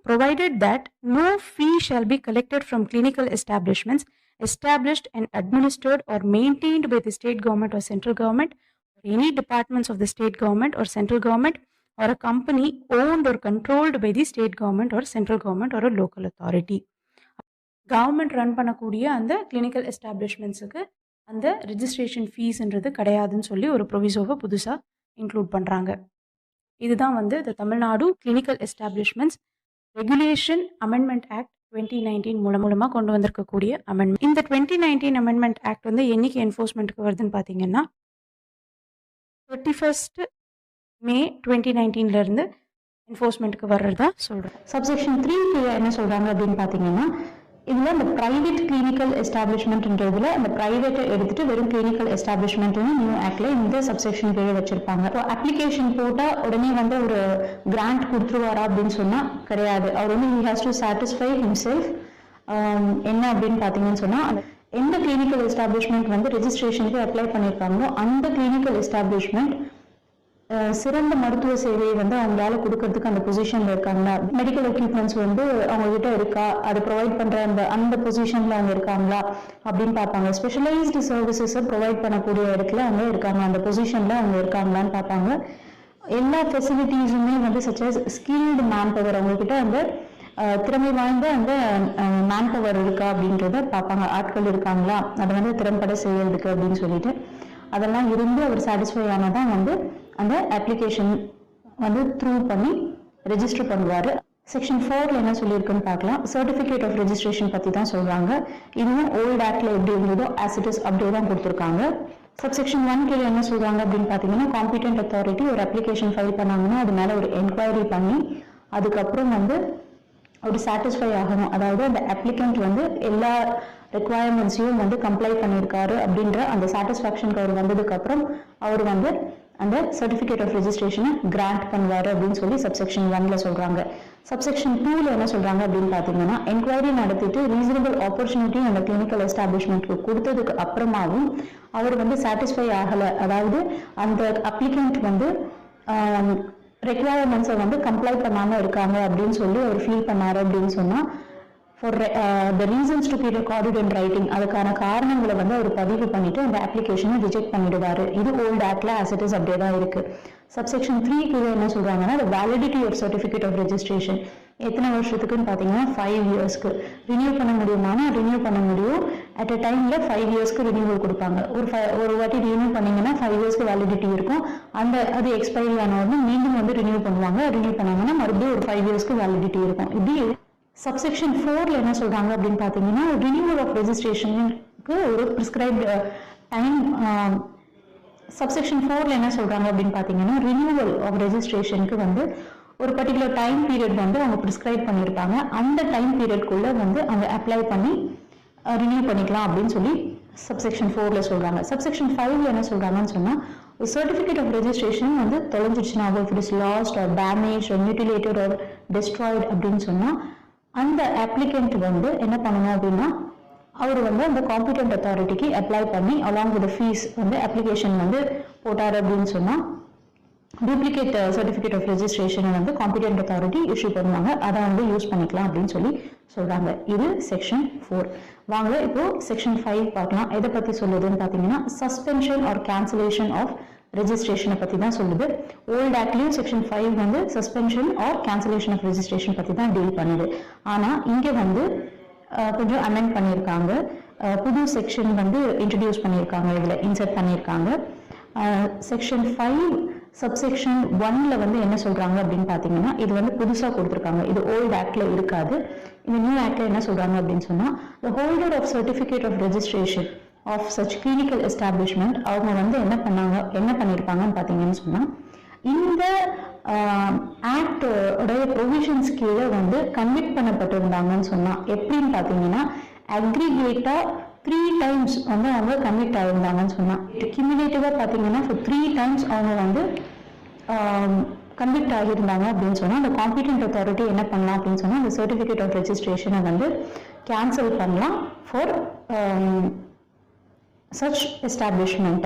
provided that no fee shall be collected from clinical establishments established and administered or maintained by the state government or central government or any departments of the state government or central government or a company owned or controlled by the state government or central government or a local authority. Government run பண்ணக்கூடிய அந்த clinical எஸ்டாப்ளிஷ்மெண்ட்ஸுக்கு அந்த registration ஃபீஸ்ன்றது கிடையாதுன்னு சொல்லி ஒரு ப்ரொவிசோவை புதுசாக include பண்ணுறாங்க. இதுதான் வந்து இந்த Tamil Nadu clinical establishments regulation amendment act 2019 மூலமாக கொண்டு வந்திருக்கக்கூடிய அமெண்ட்மெண்ட். இந்த 2019 அமெண்ட்மெண்ட் ஆக்ட் வந்து என்னைக்கு என்ஃபோர்ஸ்மெண்ட்டுக்கு வருதுன்னு பார்த்தீங்கன்னா 31st May 2019 என்ஃபோர்ஸ்மெண்ட்டுக்கு வர்றதா சொல்கிறேன். சப்செக்ஷன் 3 என்ன சொல்கிறாங்க அப்படின்னு பார்த்தீங்கன்னா இதில் இந்த ப்ரைவேட் கிளினிக்கல் எஸ்டாப்ளிஷ்மெண்ட்ன்றதுல அந்த ப்ரைவேட்டை எடுத்துட்டு வெறும் கிளினிக்கல் எஸ்டாப்ளிஷ்மெண்ட்னு நியூ ஆக்ட்ல இந்த சப்செக்ஷன் கீழே வச்சிருப்பாங்க. இப்போ அப்ளிகேஷன் போட்டால் உடனே வந்து ஒரு கிராண்ட் கொடுத்துருவாரா அப்படின்னு சொன்னால் கிடையாது. அவர் வந்து he has to satisfy himself. என்ன அப்படின்னு பார்த்தீங்கன்னு சொன்னால் எந்த கிளினிக்கல் எஸ்டாப்ளிஷ்மெண்ட் வந்து ரெஜிஸ்ட்ரேஷனுக்கு அப்ளை பண்ணியிருக்காங்களோ அந்த கிளினிக்கல் எஸ்டாப்ளிஷ்மெண்ட் சிறந்த மருத்துவ சேவையை வந்து அவங்களால கொடுக்கறதுக்கு அந்த பொசிஷன்ல இருக்காங்களா, மெடிக்கல் எக்யூப்மெண்ட்ஸ் வந்து அவங்க கிட்ட இருக்கா, அதை ப்ரொவைட் பண்ற அந்த பொசிஷன்ல அவங்க இருக்காங்களா அப்படின்னு பார்ப்பாங்க. ஸ்பெஷலைஸ்டு சர்வீசஸை ப்ரொவைட் பண்ணக்கூடிய இடத்துல அவங்க இருக்காங்க, அந்த பொசிஷன்ல அவங்க இருக்காங்களான்னு பார்ப்பாங்க. எல்லா ஃபெசிலிட்டிஸுமே வந்து சச்சஸ் ஸ்கில்டு மேன் பவர், அவங்க கிட்ட அந்த திறமை வாய்ந்த அந்த மேன் பவர் இருக்கா அப்படின்றத பார்ப்பாங்க. ஆட்கள் இருக்காங்களா அதை வந்து திறம்பட செய்யறதுக்கு அப்படின்னு சொல்லிட்டு அதெல்லாம் இருந்து அவர் சாட்டிஸ்ஃபை ஆனதான் வந்து அந்த அப்ளிகேஷன் வந்து த்ரூ பண்ணி ரெஜிஸ்டர் பண்ணுவார். செக்ஷன் 4 என்ன சொல்லியிருக்குன்னு பார்க்கலாம். சர்டிஃபிகேட் ஆஃப் ரெஜிஸ்ட்ரேஷன் பற்றி தான் சொல்கிறாங்க. இதுவும் ஓல்டு ஆக்டில் எப்படி இருந்ததோ ஆஸ் இட் இஸ் அப்படியே தான் கொடுத்துருக்காங்க. சப்செக்ஷன் 1 கீழே என்ன சொல்கிறாங்க அப்படின்னு பார்த்தீங்கன்னா காம்பிடென்ட் அத்தாரிட்டி ஒரு அப்ளிகேஷன் ஃபைல் பண்ணாங்கன்னா அது மேலே ஒரு என்கொயரி பண்ணி அதுக்கப்புறம் வந்து ஒரு சாட்டிஸ்ஃபை ஆகணும். அதாவது அந்த அப்ளிகண்ட் வந்து எல்லா ரெக்குவயர்மெண்ட்ஸையும் வந்து கம்ப்ளை பண்ணியிருக்காரு அப்படின்ற அந்த சாட்டிஸ்ஃபேக்ஷனுக்கு அவர் வந்ததுக்கப்புறம் அவர் வந்து அந்த சர்டிஃபிகேட் ஆஃப் ரெஜிஸ்ட்ரேஷனை கிராண்ட் பண்ணுவார் அப்படின்னு சொல்லி சப்செக்ஷன் 1ல சொல்கிறாங்க. சப்செக்ஷன் 2ல என்ன சொல்கிறாங்க அப்படின்னு பார்த்தீங்கன்னா என்கொயரி நடத்திட்டு ரீசனபிள் ஆப்பர்ச்சுனிட்டி அந்த கிளினிக்கல் எஸ்டாப்ளிஷ்மெண்ட்க்கு கொடுத்ததுக்கு அப்புறமாவும் அவர் வந்து சாட்டிஸ்ஃபை ஆகலை, அதாவது அந்த அப்ளிகண்ட் வந்து ரெக்குவயர்மெண்ட்ஸை வந்து கம்ப்ளை பண்ணாமல் இருக்காங்க அப்படின்னு சொல்லி அவர் ஃபீல் பண்ணார் அப்படின்னு சொன்னால் for the reasons to be recorded in writing அதுக்கான காரணங்களை வந்து அவர் பதிவு பண்ணிட்டு அந்த அப்ளிகேஷனை ரிஜெக்ட் பண்ணிடுவார். இது ஓல்டு ஆக்ட்ல ஆஸ் இட் இஸ் அப்படியே தான் இருக்கு. சப்செக்ஷன் 3 கீழே என்ன சொல்றாங்கன்னா validity of certificate of registration எத்தனை வருஷத்துக்குன்னு பார்த்தீங்கன்னா 5 இயர்ஸ்க்கு ரினியூ பண்ண முடியுமானா ரினியூ பண்ண முடியும். அட் அ டைம்ல 5 இயர்ஸ்க்கு ரினியூவல் கொடுப்பாங்க. ஒரு வாட்டி ரினியூ பண்ணீங்கன்னா 5 இயர்ஸ்க்கு வேலிடிட்டி இருக்கும். அது எக்ஸ்பைரி ஆன உடனே மீண்டும் வந்து ரினியூ பண்ணுவாங்க. ரினியூ பண்ணாங்கன்னா மறுபடியும் ஒரு 5 இயர்ஸ்க்கு வேலிடிட்டி இருக்கும். இப்படி சப்செக்ஷன் 4ல என்ன சொல்றாங்க அப்படின்னு பார்த்தீங்கன்னா ரினியூவல் ஆஃப் ரெஜிஸ்ட்ரேஷனுக்கு ஒரு ப்ரிஸ்கிரைப்டு டைம். சப்செக்ஷன் 4ல என்ன சொல்றாங்க அப்படின்னு பார்த்தீங்கன்னா ரினியூவல் ஆஃப் ரெஜிஸ்ட்ரேஷனுக்கு வந்து ஒரு பர்டிகுலர் டைம் பீரியட் வந்து அவங்க ப்ரிஸ்கிரைப் பண்ணியிருப்பாங்க. அந்த டைம் பீரியட்குள்ள வந்து அவங்க அப்ளை பண்ணி ரினியூ பண்ணிக்கலாம் அப்படின்னு சொல்லி சப்செக்ஷன் 4ல சொல்றாங்க. சப்செக்ஷன் 5ல என்ன சொல்றாங்கன்னு சொன்னா ஒரு சர்டிஃபிகேட் ஆஃப் ரெஜிஸ்ட்ரேஷன் வந்து தொலைஞ்சிடுச்சுன்னா it is lost or damage or mutilated or destroyed அப்படின்னு சொன்னா அந்த அப்ளிகண்ட் வந்து என்ன பண்ணணும் அப்படின்னா அவர் வந்து அந்த காம்பிடென்ட் அத்தாரிட்டிக்கு அப்ளை பண்ணி அலாங் வித் ஃபீஸ் வந்து அப்ளிகேஷன் வந்து போட்டார் அப்படின்னு சொன்னால் டூப்ளிகேட் சர்டிஃபிகேட் ஆஃப் ரெஜிஸ்ட்ரேஷனை வந்து காம்பிடென்ட் அத்தாரிட்டி இஷ்யூ பண்ணுவாங்க. அதை வந்து யூஸ் பண்ணிக்கலாம் அப்படின்னு சொல்லி சொல்கிறாங்க. இது செக்ஷன் 4. வாங்க இப்போ செக்ஷன் 5 பார்க்கலாம். எதை பற்றி சொல்லுதுன்னு பார்த்தீங்கன்னா சஸ்பென்ஷன் ஆர் கேன்சலேஷன் ஆஃப் ரெஜிஸ்ட்ரேஷனை பற்றி தான் சொல்லுது. ஓல்டு ஆக்ட்லேயும் செக்ஷன் 5 வந்து suspension or cancellation of registration பற்றி தான் டீல் பண்ணுது. ஆனால் இங்கே வந்து கொஞ்சம் அமெண்ட் பண்ணியிருக்காங்க. புது செக்ஷன் வந்து இன்ட்ரடியூஸ் பண்ணியிருக்காங்க, இதில் இன்சர்ட் பண்ணியிருக்காங்க. செக்ஷன் 5 சப்செக்ஷன் 1ல வந்து என்ன சொல்கிறாங்க அப்படின்னு பார்த்தீங்கன்னா இது வந்து புதுசாக கொடுத்துருக்காங்க. இது ஓல்டு ஆக்டில் இருக்காது. இந்த நியூ ஆக்டில் என்ன சொல்கிறாங்க அப்படின்னு சொன்னால் the holder of certificate of registration of such clinical establishment அவங்க வந்து என்ன பண்ணியிருப்பாங்கன்னு பார்த்தீங்கன்னு சொன்னால் இந்த ஆக்ட் உடைய ப்ரொவிஷன்ஸ் கீழே வந்து கன்விக்ட் பண்ணப்பட்டிருந்தாங்கன்னு சொன்னால் எப்படின்னு பார்த்தீங்கன்னா அக்ரிகேட்டாக 3 times வந்து அவங்க கன்விக்ட் ஆகிருந்தாங்கன்னு சொன்னால் கியூமுலேட்டிவாக பார்த்தீங்கன்னா 3 times அவங்க வந்து கன்விக்ட் ஆகியிருந்தாங்க அப்படின்னு சொன்னால் அந்த காம்பிடென்ட் அத்தாரிட்டி என்ன பண்ணலாம் அப்படின்னு சொன்னால் அந்த சர்டிஃபிகேட் ஆஃப் ரெஜிஸ்ட்ரேஷனை வந்து கேன்சல் பண்ணலாம் ஃபார் சச் எஸ்டாப்ளிஷ்மெண்ட்.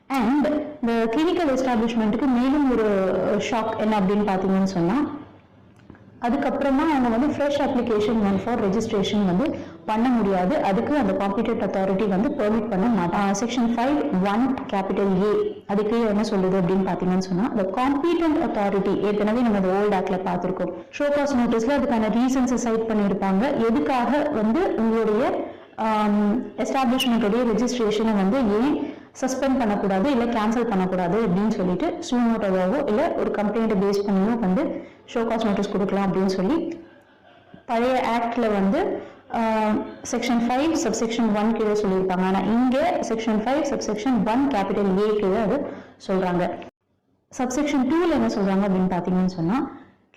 அண்ட் இந்த கிளினிக்கல் எஸ்டாப்ளிஷ்மெண்ட்டுக்கு மேலும் ஒரு ஷாக் என்ன அப்படின்னு பார்த்தீங்கன்னு சொன்னால், அதுக்கப்புறமா அவங்க வந்து ஃப்ரெஷ் அப்ளிகேஷன் ஃபார் ரெஜிஸ்ட்ரேஷன் வந்து பண்ண முடியாது. அதுக்கு அந்த காம்பீட்டன்ட் அத்தாரிட்டி வந்து பெர்மிட் பண்ண மாட்டாங்க. செக்ஷன் 5(1)A அதுக்கு என்ன சொல்லுது அப்படின்னு பார்த்தீங்கன்னு சொன்னால், the competent authority ஏற்கனவே நம்ம இந்த ஓல்ட் ஆக்ட்ல பார்த்துருக்கோம். ஷோ காஸ் நோட்டீஸ்ல அதுக்கான ரீசன்ஸை சைட் பண்ணியிருப்பாங்க. எதுக்காக வந்து உங்களுடைய எஸ்டாப்ளிஷ்மெண்ட்டுடைய ரெஜிஸ்ட்ரேஷனை வந்து ஏன் சஸ்பெண்ட் பண்ணக்கூடாது இல்லை கேன்சல் பண்ணக்கூடாது அப்படின்னு சொல்லிட்டு சூனோட்டோவோ இல்லை ஒரு கம்ப்ளைண்ட்டை பேஸ் பண்ணியோ வந்து ஷோ காஸ் நோட்டீஸ் கொடுக்கலாம் அப்படின்னு சொல்லி பழைய ஆக்ட்ல வந்து செக்ஷன் 5 சப்செக்ஷன் 1 கீழே சொல்லியிருப்பாங்க. ஆனால் இங்கே செக்ஷன் 5 சப்செக்ஷன் 1(A) கீழே அது சொல்றாங்க. சப்செக்ஷன் 2ல என்ன சொல்றாங்க அப்படின்னு பார்த்தீங்கன்னு சொன்னா,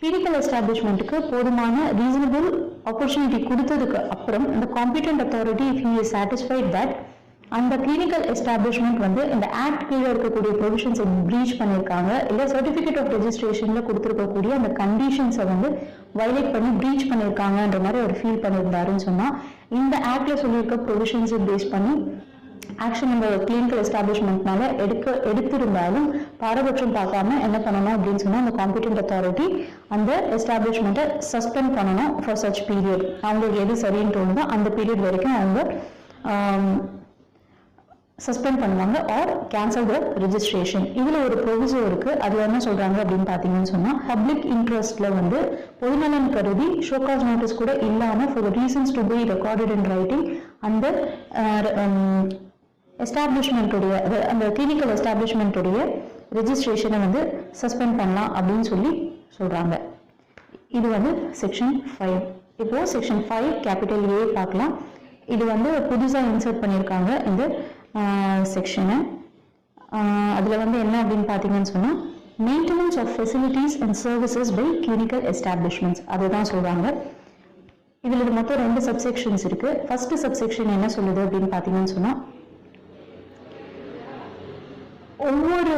கிளினிக்கல் எஸ்டாப்ளிஷ்மெண்ட்டுக்கு போதுமான ரீசனபிள் ஆப்பர்ச்சுனிட்டி கொடுத்ததுக்கு அப்புறம் இந்த competent authority if he is satisfied that அந்த கிளினிக்கல் எஸ்டாப்ளிஷ்மெண்ட் வந்து இந்த ஆக்ட் கீழே இருக்கக்கூடிய ப்ரொவிஷன்ஸை ப்ரீச் பண்ணியிருக்காங்க, இல்லை சர்டிஃபிகேட் ஆஃப் ரெஜிஸ்ட்ரேஷன்ல கொடுத்துருக்கக்கூடிய அந்த கண்டிஷன்ஸை வந்து வயலேட் பண்ணி ப்ரீச் பண்ணியிருக்காங்கன்ற மாதிரி அவர் ஃபீல் பண்ணியிருந்தாருன்னு சொன்னால், இந்த ஆக்ட்ல சொல்லியிருக்க ப்ரொவிஷன்ஸை பேஸ் பண்ணி ஆக்ஷன் நம்ம கிளினிக்கல் எஸ்டாப்ளிஷ்மெண்ட்னால எடுத்திருந்தாலும் பாரபட்சம் பார்க்காம என்ன பண்ணணும் அப்படின்னு சொன்னால், அந்த காம்பீட்டன்ட் அத்தாரிட்டி அந்த எஸ்டாப்ளிஷ்மெண்ட்டை சஸ்பெண்ட் பண்ணணும் ஃபார் சச் பீரியட். அவங்களுக்கு எது சரின்னு தோணுதோ அந்த பீரியட் வரைக்கும் அவங்க சஸ்பெண்ட் பண்ணுவாங்க ஆர் கேன்சல் த ரெஜிஸ்ட்ரேஷன். இதுல ஒரு ப்ரொவிசோ இருக்கு. அது என்ன சொல்றாங்க அப்படின்னு பாத்தீங்கன்னு சொன்னா, பப்ளிக் இன்ட்ரெஸ்ட்ல வந்து பொதுநலன் கருதி ஷோ காஸ் நோட்டீஸ் கூட இல்லாம for reasons to be recorded in writing அந்த எஸ்டாப்ளிஷ்மெண்ட்டுடைய அந்த கிளினிக்கல் எஸ்டாப்ளிஷ்மெண்ட்டுடைய ரெஜிஸ்ட்ரேஷனை வந்து சஸ்பெண்ட் பண்ணலாம் அப்படின்னு சொல்லி சொல்றாங்க. இது வந்து செக்ஷன் 5. இப்போ செக்ஷன் 5(A) பார்க்கலாம். இது வந்து புதுசா இன்சர்ட் பண்ணியிருக்காங்க இந்த செக்ஷனை. அதுல வந்து என்ன அப்படின்னு பார்த்தீங்கன்னு சொன்னா, maintenance of facilities and services by clinical establishments அதுதான் சொல்றாங்க. இதுல மொத்தம் 2 சப்செக்ஷன்ஸ் இருக்கு. ஃபர்ஸ்ட் சப்செக்ஷன் என்ன சொல்லுது அப்படின்னு பார்த்தீங்கன்னு சொன்னா, ஒவ்வொரு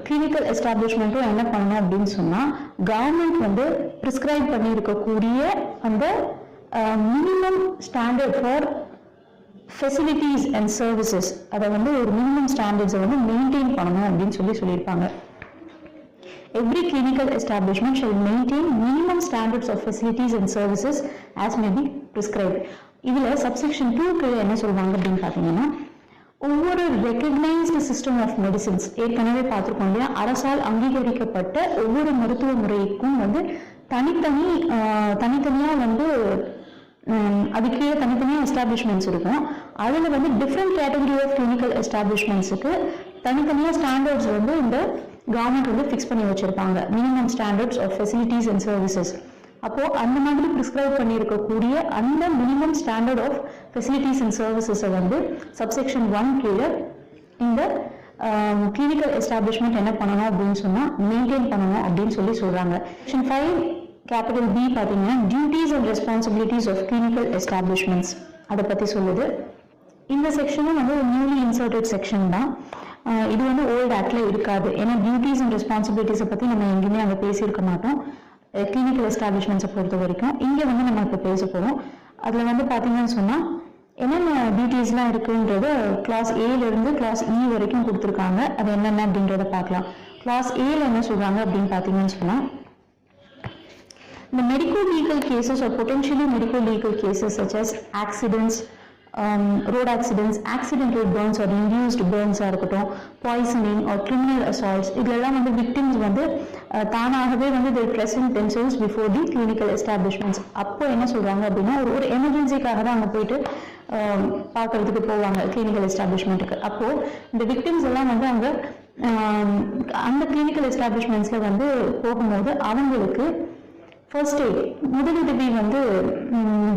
கிளினிக்கல் எஸ்டாப்ளிஷ்மெண்ட்டும் என்ன பண்ணணும் அப்படின்னு சொன்னா, கவர்மெண்ட் வந்து பிரிஸ்கிரைப் பண்ணி இருக்கக்கூடிய அந்த minimum standard for facilities and services அதை வந்து ஒரு மினிமம் ஸ்டாண்டர்ட்ஸை வந்து மெயின்டைன் பண்ணணும் அப்படின்னு சொல்லியிருப்பாங்க. Every clinical establishment shall maintain minimum standards of facilities and services as may be prescribed. இதுல சப்செக்ஷன் 2க்கு என்ன சொல்றாங்க அப்படின்னு பார்த்தீங்கன்னா, ஒவ்வொரு ரெகக்னைஸ்டு சிஸ்டம் ஆஃப் மெடிசின்ஸ் ஏற்கனவே பார்த்துருக்கோம் இல்லையா, அரசால் அங்கீகரிக்கப்பட்ட ஒவ்வொரு மருத்துவ முறைக்கும் வந்து தனித்தனியா வந்து அதுக்கு தனித்தனியா எஸ்டாப்ளிஷ்மெண்ட்ஸ் இருக்கும். அதுல வந்து டிஃப்ரெண்ட் கேட்டகரி ஆஃப் கிளினிக்கல் எஸ்டாப்ளிஷ்மெண்ட்ஸுக்கு தனித்தனியா ஸ்டாண்டர்ட்ஸ் வந்து இந்த கவர்மெண்ட் வந்து ஃபிக்ஸ் பண்ணி வச்சிருப்பாங்க, minimum standards of facilities and services. அப்போ அந்த மாதிரி பிரிஸ்கிரைப் பண்ணியிருக்கக்கூடிய அந்த minimum standard of facilities and சர்வீசஸை வந்து சப்செக்ஷன் 1 கீழே இந்த கிளினிக்கல் எஸ்டாப்ளிஷ்மெண்ட் என்ன பண்ணணும் அப்படின்னு சொன்னா மெயின்டைன் பண்ணணும் அப்படின்னு சொல்றாங்க. செக்ஷன் 5(B) பார்த்தீங்கன்னா duties and responsibilities of clinical establishments அதை பத்தி சொல்லுது. இந்த செக்ஷனும் வந்து ஒரு நியூலி இன்சர்டட் செக்ஷன் தான். இது வந்து ஓல்ட் ஆக்ட்ல இருக்காது. ஏன்னா டியூட்டிஸ் அண்ட் ரெஸ்பான்சிபிலிட்டிஸை பத்தி நம்ம எங்கேயுமே அங்கே பேசியிருக்க மாட்டோம் கிளினிக்கல் எஸ்டாப்ளிஷ்மெண்ட்ஸை பொறுத்த வரைக்கும். இங்கே வந்து நம்ம இப்போ பேச போகிறோம். அதில் வந்து பார்த்தீங்கன்னு சொன்னால் என்னென்ன டியூட்டிஸ்லாம் இருக்குன்றது கிளாஸ் A இருந்து கிளாஸ் E வரைக்கும் கொடுத்துருக்காங்க. அது என்னென்ன அப்படின்றத பார்க்கலாம். கிளாஸ் A என்ன சொல்றாங்க அப்படின்னு பார்த்தீங்கன்னு சொன்னால், the medical legal cases or potentially medical legal cases such as accidents, road accidents, accidental burns or induced burns இருக்கட்டும், poisoning or criminal assaults, இதெல்லாம் வந்து victims வந்து தானாகவே வந்து they present themselves before the clinical establishments. அப்போ என்ன சொல்றாங்க அப்படின்னா, ஒரு எமர்ஜென்சிக்காக தான் அங்கே போயிட்டு பார்க்கறதுக்கு போவாங்க கிளினிக்கல் எஸ்டாப்ளிஷ்மெண்ட்டுக்கு. அப்போ இந்த விக்டிம்ஸ் எல்லாம் வந்து அங்கே அந்த கிளினிக்கல் எஸ்டாப்ளிஷ்மெண்ட்ஸ்ல வந்து போகும்போது அவங்களுக்கு ஃபர்ஸ்ட் எய்ட் முதலுதவி வந்து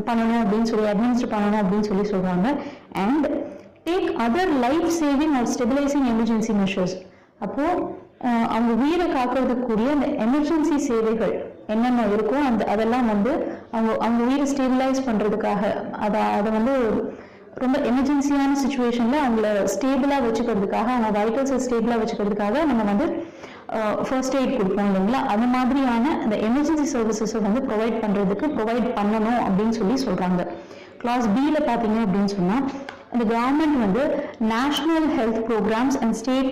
பண்ணணும் அப்படின்னு சொல்லி அட்மினிஸ்டர் பண்ணணும் அப்படின்னு சொல்றாங்க. And take other life saving or stabilising emergency measures. அப்போ அவங்க உயிரை காக்கிறதுக்குரிய அந்த எமர்ஜென்சி சேவைகள் என்னென்ன இருக்கோ அதெல்லாம் வந்து அவங்க உயிரை ஸ்டெபிலைஸ் பண்றதுக்காக அதை வந்து ரொம்ப எமர்ஜென்சியான சுச்சுவேஷன்ல அவங்கள ஸ்டேபிளா வச்சுக்கிறதுக்காக, அவங்க வைட்டல்ஸை ஸ்டேபிளா வச்சுக்கிறதுக்காக நம்ம வந்து ஃபர்ஸ்ட் எய்ட் கொடுப்போம் இல்லைங்களா, அந்த மாதிரியான அந்த எமர்ஜென்சி சர்வீசஸை வந்து ப்ரொவைட் பண்ணணும் அப்படின்னு சொல்றாங்க. கிளாஸ் B பார்த்தீங்க அப்படின்னு சொன்னா, இந்த கவர்மெண்ட் வந்து national health programmes and state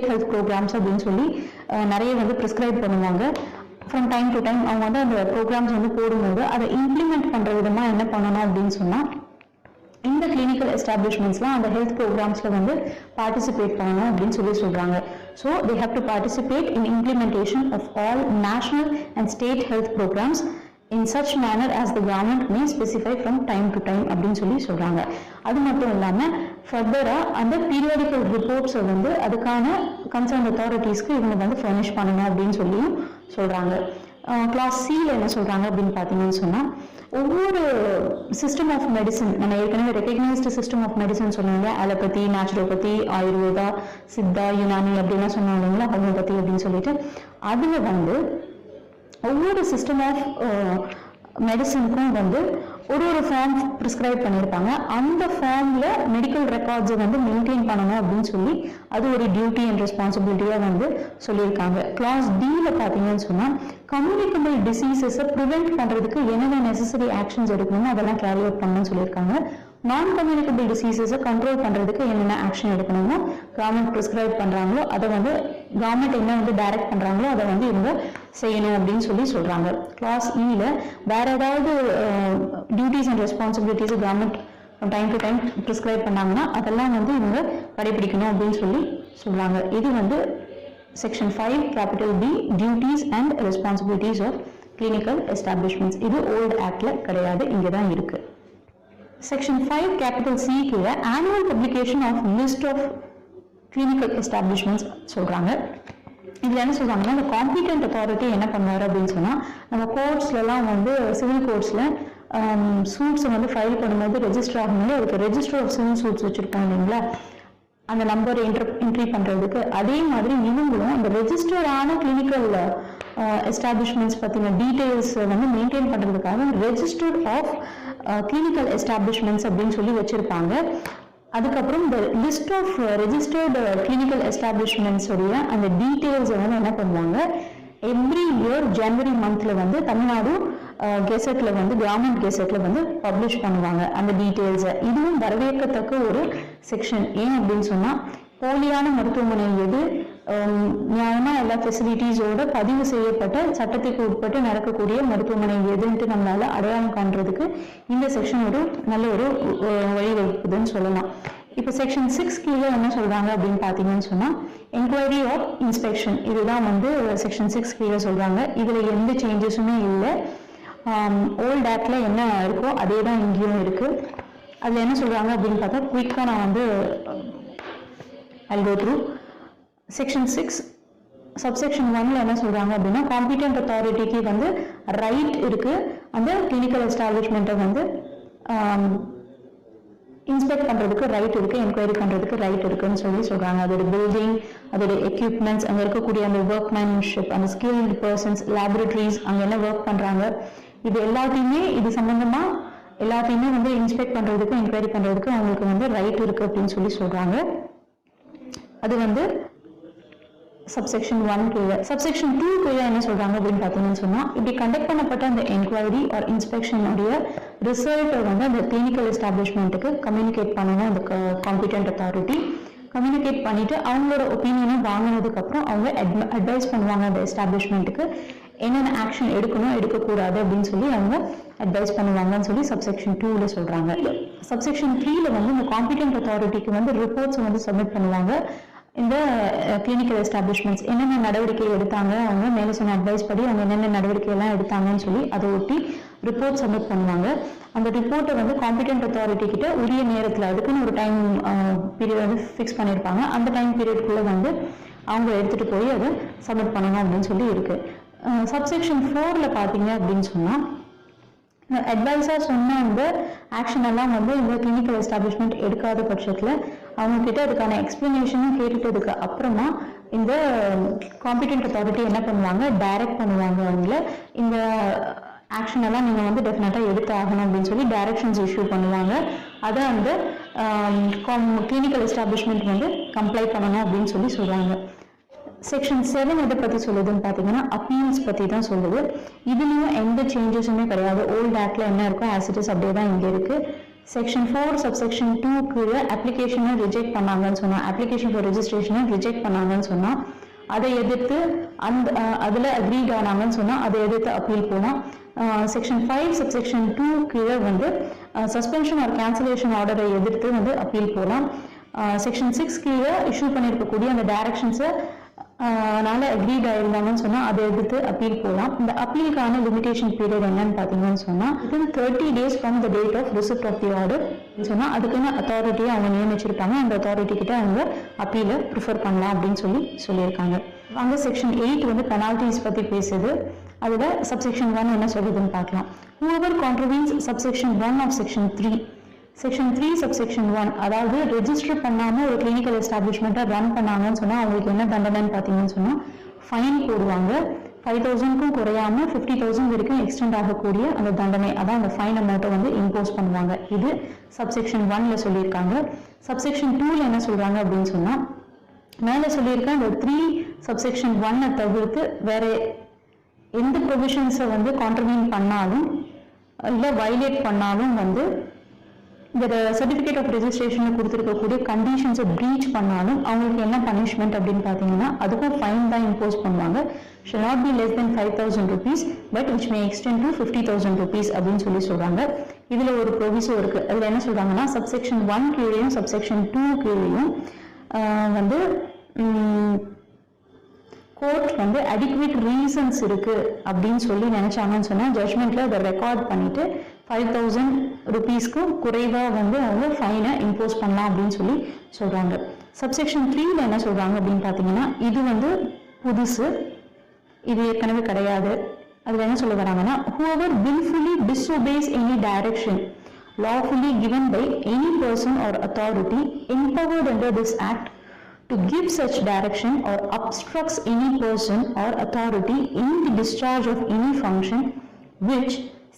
health programmes அப்படின்னு சொல்லி நிறைய வந்து ப்ரிஸ்கிரைப் பண்ணுவாங்க. ஃப்ரம் டைம் டு டைம் அவங்க வந்து அந்த ப்ரோக்ராம்ஸ் வந்து போடும்போது அதை இம்ப்ளிமெண்ட் பண்ணுற விதமாக என்ன பண்ணணும் அப்படின்னு சொன்னால் இந்த கிளினிக்கல் எஸ்டாப்ளிஷ்மெண்ட்ஸ்லாம் அந்த ஹெல்த் ப்ரோக்ராம்ஸில் வந்து பார்ட்டிசிபேட் பண்ணணும் அப்படின்னு சொல்கிறாங்க. So they have to participate in implementation of all national and state health programmes in such manner as the government may specify from time to time அப்படின்னு சொல்கிறாங்க. அது மட்டும் இல்லாமல் ஃபர்தராக அந்த பீரியாடிக்கல் ரிப்போர்ட்ஸை வந்து அதுக்கான கன்சர்ன் அத்தாரிட்டிஸ்க்கு இவங்க வந்து ஃபர்னிஷ் பண்ணணும் அப்படின்னு சொல்லியும் சொல்கிறாங்க. கிளாஸ் சியில் என்ன சொல்கிறாங்க அப்படின்னு பார்த்தீங்கன்னு சொன்னால் ஒவ்வொரு சிஸ்டம் ஆஃப் மெடிசன் நம்ம ஏற்கனவே ரெகக்னைஸ்டு சிஸ்டம் ஆஃப் மெடிசன் சொன்னாங்க. அலோபதி, நேச்சுரோபதி, ஆயுர்வேதா, சித்தா, யுனானி அப்படின்லாம் சொன்னாங்க இல்லைங்களா, ஹோமியோபதி அப்படின்னு சொல்லிட்டு அதில் வந்து ஒவ்வொரு சிஸ்டம் ஆஃப் மெடிசனுக்கும் வந்து ஒரு ஃபார்ம் ப்ரிஸ்கிரைப் பண்ணியிருப்பாங்க. அந்த ஃபார்மில் மெடிக்கல் ரெக்கார்ட்ஸை வந்து மெயின்டைன் பண்ணணும் அப்படின்னு சொல்லி அது ஒரு டியூட்டி அண்ட் ரெஸ்பான்சிபிலிட்டியாக வந்து சொல்லியிருக்காங்க. கிளாஸ் டியில் பார்த்தீங்கன்னு சொன்னால் கம்யூனிகபிள் டிசீசஸை ப்ரிவெண்ட் பண்ணுறதுக்கு என்னென்ன நெசசரி ஆக்ஷன்ஸ் எடுக்கணுமோ அதெல்லாம் கேரி அவுட் பண்ணணும்னு சொல்லியிருக்காங்க. நான் கம்யூனிகபிள் டிசீசஸை கண்ட்ரோல் பண்ணுறதுக்கு என்னென்ன ஆக்ஷன் எடுக்கணுமோ கவர்மெண்ட் ப்ரிஸ்கிரைப் பண்ணுறாங்களோ அதை வந்து கவர்மெண்ட் என்ன வந்து டைரக்ட் பண்ணுறாங்களோ அதை வந்து இவங்க செய்யணும் அப்படின்னு சொல்கிறாங்க. கிளாஸ் இயில் வேற ஏதாவது duties and responsibilities government time to time prescribe பண்ணாங்கன்னா அதெல்லாம் வந்து இவங்க கடைபிடிக்கணும் அப்படின்னு சொல்கிறாங்க. இது வந்து section 5 capital B duties and responsibilities of clinical establishments. இது ஓல்டு ஆக்ட்ல கிடையாது, இங்கே தான் இருக்கு. செக்ஷன் 5 கேபிட்டல் C கீழே annual publication of list of clinical establishments சொல்கிறாங்க. இதில் என்ன சொல்கிறாங்கன்னா இந்த காம்பிடென்ட் அத்தாரிட்டி என்ன பண்ணுவார் அப்படின்னு சொன்னால் நம்ம கோர்ட்ஸ்லாம் வந்து சிவில் கோர்ட்ஸில் சூட்ஸை வந்து ஃபைல் பண்ணும்போது ரெஜிஸ்டர் ஆகும்போது அதுக்கு ரெஜிஸ்டர் ஆஃப் சிவில் சூட்ஸ் வச்சுருப்பாங்க இல்லைங்களா, அந்த நம்பர் என்ட்ரி பண்ணுறதுக்கு. அதே மாதிரி இவங்களும் அந்த ரெஜிஸ்டர்டான கிளினிக்கல் எஸ்டாப்ளிஷ்மெண்ட்ஸ் பற்றின டீட்டெயில்ஸ் வந்து மெயின்டைன் பண்ணுறதுக்காக ரெஜிஸ்டர் ஆஃப் கிளினிக்கல் எஸ்டாப்ளிஷ்மெண்ட்ஸ் அப்படின்னு சொல்லி வச்சுருப்பாங்க. அதுக்கப்புறம் இந்த list of registered clinical establishments உடைய அந்த டீட்டெயில்ஸை வந்து என்ன பண்ணுவாங்க, எவ்ரி இயர் ஜனவரி மந்த்ல வந்து தமிழ்நாடு கெசட்ல வந்து கவர்மெண்ட் கெசட்ல வந்து பப்ளிஷ் பண்ணுவாங்க அந்த டீட்டெயில்ஸை. இதுவும் வரவேற்கத்தக்க ஒரு செக்ஷன். ஏன் அப்படின்னு சொன்னா போலியான மருத்துவமனை எது, நியாயமா எல்லா ஃபெசிலிட்டிஸோட பதிவு செய்யப்பட்ட சட்டத்துக்கு உட்பட்டு நடக்கக்கூடிய மருத்துவமனை எதுன்ட்டு நம்மளால அடையாளம் காண்றதுக்கு இந்த செக்ஷன் ஒரு நல்ல ஒரு வழிவகுப்புதுன்னு சொல்லலாம். இப்போ செக்ஷன் 6 கீழே என்ன சொல்றாங்க அப்படின்னு பார்த்தீங்கன்னு சொன்னா என்கொயரி ஆஃப் இன்ஸ்பெக்ஷன், இதுதான் வந்து செக்ஷன் 6 கீழே சொல்றாங்க. இதுல எந்த சேஞ்சஸுமே இல்லை. ஓல்ட் ஆக்ட்ல என்ன இருக்கோ அதே தான் இங்கேயும் இருக்கு. அதுல என்ன சொல்றாங்க அப்படின்னு பார்த்தா குயிக்கா நான் வந்து I'll go through. Section 6 subsection 1ல என்ன சொல்றாங்க அப்படின்னா காம்பிடென்ட் அத்தாரிட்டிக்கு வந்து ரைட் இருக்கு அந்த கிளினிக்கல் எஸ்டாப்ளிஷ்மெண்ட்டை வந்து இன்ஸ்பெக்ட் பண்றதுக்கு ரைட் இருக்கு, என்கொயரி பண்றதுக்கு ரைட் இருக்குன்னு சொல்றாங்க. அதோட பில்டிங், அதோட எக்யூப்மெண்ட்ஸ், அங்க இருக்கக்கூடிய அந்த ஒர்க்மேன்ஷிப், அந்த ஸ்கில்டு பர்சன்ஸ், லேபரட்டரிஸ், அங்க என்ன ஒர்க் பண்றாங்க, இது எல்லாத்தையுமே இது சம்பந்தமா எல்லாத்தையுமே வந்து இன்ஸ்பெக்ட் பண்றதுக்கு என்கொயரி பண்றதுக்கு அவங்களுக்கு வந்து ரைட் இருக்கு அப்படின்னு சொல்றாங்க. அது வந்து சப்செக்ஷன் 1 கீழே. சப்செக்ஷன் 2 கீழே என்ன சொல்றாங்க அப்படின்னு பார்த்தீங்கன்னு சொன்னா இப்படி கண்டக்ட் பண்ணப்பட்ட அந்த என்கொயரி ஆர் இன்ஸ்பெக்ஷனுடைய ரிசல்ட்டை வந்து அந்த கிளினிக்கல் எஸ்டாப்ளிஷ்மெண்ட்டுக்கு கம்யூனிகேட் பண்ணணும் அந்த காம்பிடென்ட் அத்தாரிட்டி. கம்யூனிகேட் பண்ணிட்டு அவங்களோட ஒப்பீனியனை வாங்கினதுக்கு அப்புறம் அவங்க அட்வைஸ் பண்ணுவாங்க அந்த எஸ்டாப்ளிஷ்மெண்ட்டுக்கு என்னென்ன ஆக்ஷன் எடுக்கணும் எடுக்கக்கூடாது அப்படின்னு சொல்லி அவங்க அட்வைஸ் பண்ணுவாங்கன்னு சொல்லி சப்செக்ஷன் 2ல சொல்றாங்க. சப்செக்ஷன் 3ல வந்து இந்த காம்பிடென்ட் அத்தாரிட்டிக்கு வந்து ரிப்போர்ட்ஸ் வந்து சப்மிட் பண்ணுவாங்க. இந்த கிளினிக்கல் எஸ்டாப்ளிஷ்மெண்ட்ஸ் என்னென்ன நடவடிக்கை எடுத்தாங்க, அவங்க மேலே சொன்ன அட்வைஸ் படி அவங்க என்னென்ன நடவடிக்கை எல்லாம் எடுத்தாங்கன்னு சொல்லி அதை ஒட்டி ரிப்போர்ட் சப்மிட் பண்ணுவாங்க. அந்த ரிப்போர்ட்டை வந்து காம்பிடென்ட் அத்தாரிட்டி கிட்ட உரிய நேரத்தில் அதுக்குன்னு ஒரு டைம் பீரியட் வந்து ஃபிக்ஸ் பண்ணியிருப்பாங்க. அந்த டைம் பீரியட்குள்ளே வந்து அவங்க எடுத்துகிட்டு போய் அதை சப்மிட் பண்ணணும் அப்படின்னு சொல்லி இருக்கு. சப்செக்ஷன் 4ல பார்த்தீங்க அப்படின்னு சொன்னால் அட்வைஸாக சொன்ன அந்த ஆக்ஷன் எல்லாம் வந்து இந்த கிளினிக்கல் எஸ்டாப்ளிஷ்மெண்ட் எடுக்காத பட்சத்தில் அவங்க கிட்ட அதுக்கான எக்ஸ்பிளனேஷனும் கேட்டுட்டதுக்கு அப்புறமா இந்த காம்பிடென்ட் அத்தாரிட்டி என்ன பண்ணுவாங்க, டைரக்ட் பண்ணுவாங்க அவங்கள இந்த ஆக்ஷன் எல்லாம் நீங்கள் வந்து டெஃபினட்டாக எடுத்து ஆகணும் அப்படின்னு சொல்லி டைரக்ஷன்ஸ் இஷ்யூ பண்ணுவாங்க. அதை அந்த கிளினிக்கல் எஸ்டாப்ளிஷ்மெண்ட் வந்து கம்ப்ளை பண்ணணும் அப்படின்னு சொல்கிறாங்க. செக்ஷன் 7 எதை பற்றி சொல்லுதுன்னு பார்த்தீங்கன்னா அப்பீல்ஸ் பற்றி தான் சொல்லுது. இதுலேயும் எந்த சேஞ்சஸுமே கிடையாது. ஓல்ட் ஆக்டில் என்ன இருக்கோ ஆஸ் இட் இஸ் அப்படியே தான் இங்கே இருக்குது. செக்ஷன் 4 சப்செக்ஷன் 2 கீழே அப்ளிகேஷனை ரிஜெக்ட் பண்ணாங்கன்னு சொன்னால், அப்ளிகேஷன் ஃபார் ரெஜிஸ்ட்ரேஷனை ரிஜெக்ட் பண்ணாங்கன்னு சொன்னால் அதை எதிர்த்து அதில் அக்ரீட் ஆனாங்கன்னு சொன்னால் அதை எதிர்த்து அப்பீல் போகலாம். செக்ஷன் 5 சப்செக்ஷன் 2 கீழே வந்து சஸ்பென்ஷன் ஆர் கேன்சலேஷன் ஆர்டரை எதிர்த்து வந்து அப்பீல் போகலாம். செக்ஷன் 6 கீழே இஷ்யூ பண்ணியிருக்கக்கூடிய அந்த டைரக்ஷன்ஸை அதனால அக்ரீட் ஆயிருந்தாங்கன்னு சொன்னால் அதை எதிர்த்து அப்பீல் போகலாம். இந்த அப்பீலுக்கான லிமிடேஷன் பீரியட் என்னன்னு பார்த்தீங்கன்னு சொன்னால் within 30 days from the date of receipt of the order சொன்னால் அதுக்குன்னு அத்தாரிட்டியை அவங்க நியமிச்சிருப்பாங்க. அந்த அத்தாரிட்டி கிட்ட அவங்க அப்பீலை ப்ரிஃபர் பண்ணலாம் அப்படின்னு சொல்லியிருக்காங்க. அங்கே செக்ஷன் 8 வந்து பெனால்டிஸ் பற்றி பேசுது. அதில் சப்செக்ஷன் 1 என்ன சொல்லுதுன்னு பார்க்கலாம். whoever contravenes subsection 1 of section 3 section 3 subsection 1 அதாவது ரெஜிஸ்டர் பண்ணாமல் ஒரு கிளினிக்கல் எஸ்டாப்ளிஷ்மெண்ட்டை ரன் பண்ணாங்கன்னு சொன்னால் அவங்களுக்கு என்ன தண்டனைன்னு பார்த்தீங்கன்னு சொன்னால் ஃபைன் போடுவாங்க. 5,000க்கும் குறையாமல் 50,000 வரைக்கும் எக்ஸ்டெண்ட் ஆகக்கூடிய அந்த தண்டனை, அதான் அந்த ஃபைன் அமௌண்ட்டை வந்து இம்போஸ் பண்ணுவாங்க. இது சப்செக்ஷன் 1ல் சொல்லியிருக்காங்க. சப்செக்ஷன் 2ல் என்ன சொல்கிறாங்க அப்படின்னு சொன்னால், மேலே சொல்லியிருக்க இந்த 3 சப்செக்ஷன் 1 தவிர்த்து வேற எந்த ப்ரொவிஷன்ஸை வந்து கான்ட்ரிபியூட் பண்ணாலும் இல்லை வயலேட் பண்ணாலும் வந்து இந்த சர்டிஃபிகேட் ஆஃப் ரெஜிஸ்ட்ரேஷனை கொடுத்துருக்கக்கூடிய கண்டிஷன்ஸை ப்ரீச் பண்ணாலும் அவங்களுக்கு என்ன பனிஷ்மெண்ட் அப்படின்னு பார்த்தீங்கன்னா அதுக்கும் ஃபைன் தான் இம்போஸ் பண்ணுவாங்க. Shall not be less than 5,000 rupees but which may extend to 50,000 rupees அப்படின்னு சொல்கிறாங்க. இதில் ஒரு ப்ரொவிஸோ இருக்குது. அதில் என்ன சொல்கிறாங்கன்னா சப்செக்ஷன் 1 கீழேயும் சப்செக்ஷன் 2 கீழேயும் வந்து கோர்ட் வந்து அடிக்வேட் ரீசன்ஸ் இருக்குது அப்படின்னு சொல்லி நினச்சாங்கன்னு சொன்னால் ஜட்மெண்ட்டில் அதை ரெக்கார்ட் பண்ணிவிட்டு 5,000 rupeesக்கு குறைவாக வந்து அவங்க ஃபைனை இம்போஸ் பண்ணலாம் அப்படின்னு சொல்கிறாங்க. சப்செக்ஷன் 3ல என்ன சொல்கிறாங்க அப்படின்னு பார்த்தீங்கன்னா இது வந்து புதுசு, இது ஏற்கனவே கிடையாது. அதில் என்ன சொல்ல வராங்கன்னா whoever willfully disobeys any direction lawfully given by any person or authority empowered under this act to give such direction or obstructs any person or authority in the discharge of any function which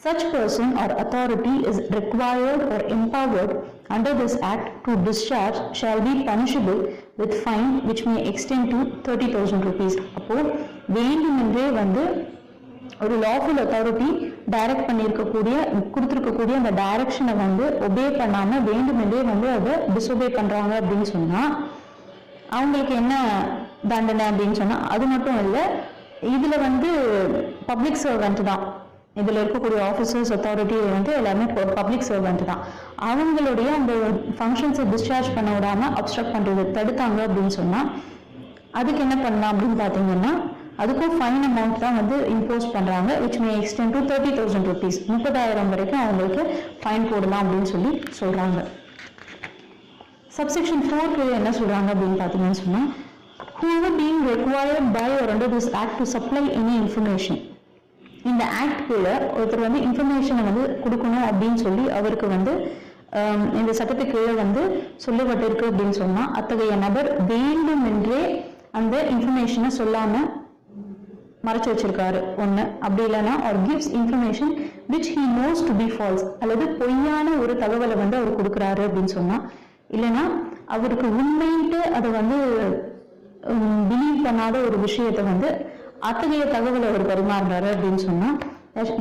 such person or authority is required or empowered under this act to discharge shall be punishable with fine which may extend to 30,000 rupees. அப்போ வேண்டுமென்றே வந்து ஒரு lawful authority direct கொடுத்துருக்கக்கூடிய அந்த டைரக்ஷனை வந்து obey பண்ணாமல் வேண்டுமென்றே வந்து அதை டிஸ்ஒபே பண்ணுறாங்க அப்படின்னு சொன்னால் அவங்களுக்கு என்ன தண்டனை அப்படின்னு சொன்னால் அது மட்டும் இல்லை, இதில் வந்து பப்ளிக் சர்வெண்ட் தான். இதில் இருக்கக்கூடிய ஆஃபீஸர்ஸ் அத்தாரிட்டி வந்து எல்லாருமே பப்ளிக் சர்வெண்ட் தான். அவங்களுடைய அந்த ஃபங்க்ஷன்ஸை டிஸ்சார்ஜ் பண்ண விடாமல் அப்ஸ்ட்ரக்ட் பண்ணுறது தடுத்தாங்க அப்படின்னு சொன்னால் அதுக்கு என்ன பண்ணலாம் அப்படின்னு பார்த்தீங்கன்னா அதுக்கும் ஃபைன் அமௌண்ட் தான் வந்து இம்போஸ் பண்ணுறாங்க. Which may extend to 30,000 rupees 30,000 வரைக்கும் அவங்களுக்கு ஃபைன் போடலாம் அப்படின்னு சொல்கிறாங்க. சப்செக்ஷன் 4 என்ன சொல்கிறாங்க அப்படின்னு பார்த்தீங்கன்னு சொன்னால் whoever being required by or under this act to supply any information, இந்த ஆக்ட் கீழே ஒருத்தர் வந்து இன்ஃபர்மேஷனை வந்து கொடுக்கணும் அப்படின்னு சொல்லி அவருக்கு வந்து இந்த சட்டத்துக்கு கீழே வந்து சொல்லப்பட்டிருக்கு அப்படின்னு சொன்னால் அத்தகைய நபர் வேண்டுமென்றே அந்த இன்ஃபர்மேஷனை சொல்லாமல் மறைச்சு வச்சிருக்காரு ஒன்று, அப்படி இல்லைன்னா or gives information which he knows to be false, அல்லது பொய்யான ஒரு தகவலை வந்து அவர் கொடுக்குறாரு அப்படின்னு சொன்னால், இல்லைன்னா அவருக்கு உண்மையிட்டு அதை வந்து பிலீவ் பண்ணாத ஒரு விஷயத்தை வந்து அத்தகைய தகவலை அவர் பரிமாறுறாரு அப்படின்னு சொன்னால்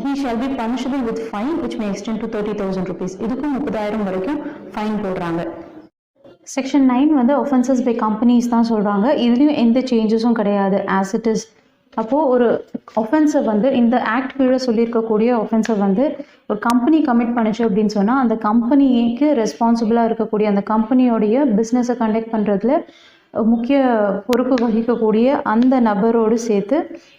he shall be punishable with fine which may extend to 30,000 rupees. இதுக்கும் 30,000 வரைக்கும் ஃபைன் போடுறாங்க. செக்ஷன் 9 வந்து offenses by companies தான் சொல்கிறாங்க. இதுலேயும் எந்த சேஞ்சஸும் கிடையாது, as it is. அப்போது ஒரு ஒஃபென்ஸை வந்து இந்த ஆக்ட் கீழே சொல்லியிருக்கக்கூடிய ஒஃபென்ஸை வந்து ஒரு கம்பெனி கமிட் பண்ணிச்சு அப்படின்னு சொன்னால் அந்த கம்பெனிக்கு ரெஸ்பான்சிபிளாக இருக்கக்கூடிய அந்த கம்பெனியோடைய பிஸ்னஸை கண்டக்ட் பண்ணுறதுல முக்கிய பொறுப்பு வகிக்கக்கூடிய அந்த நபரோடு சேர்த்து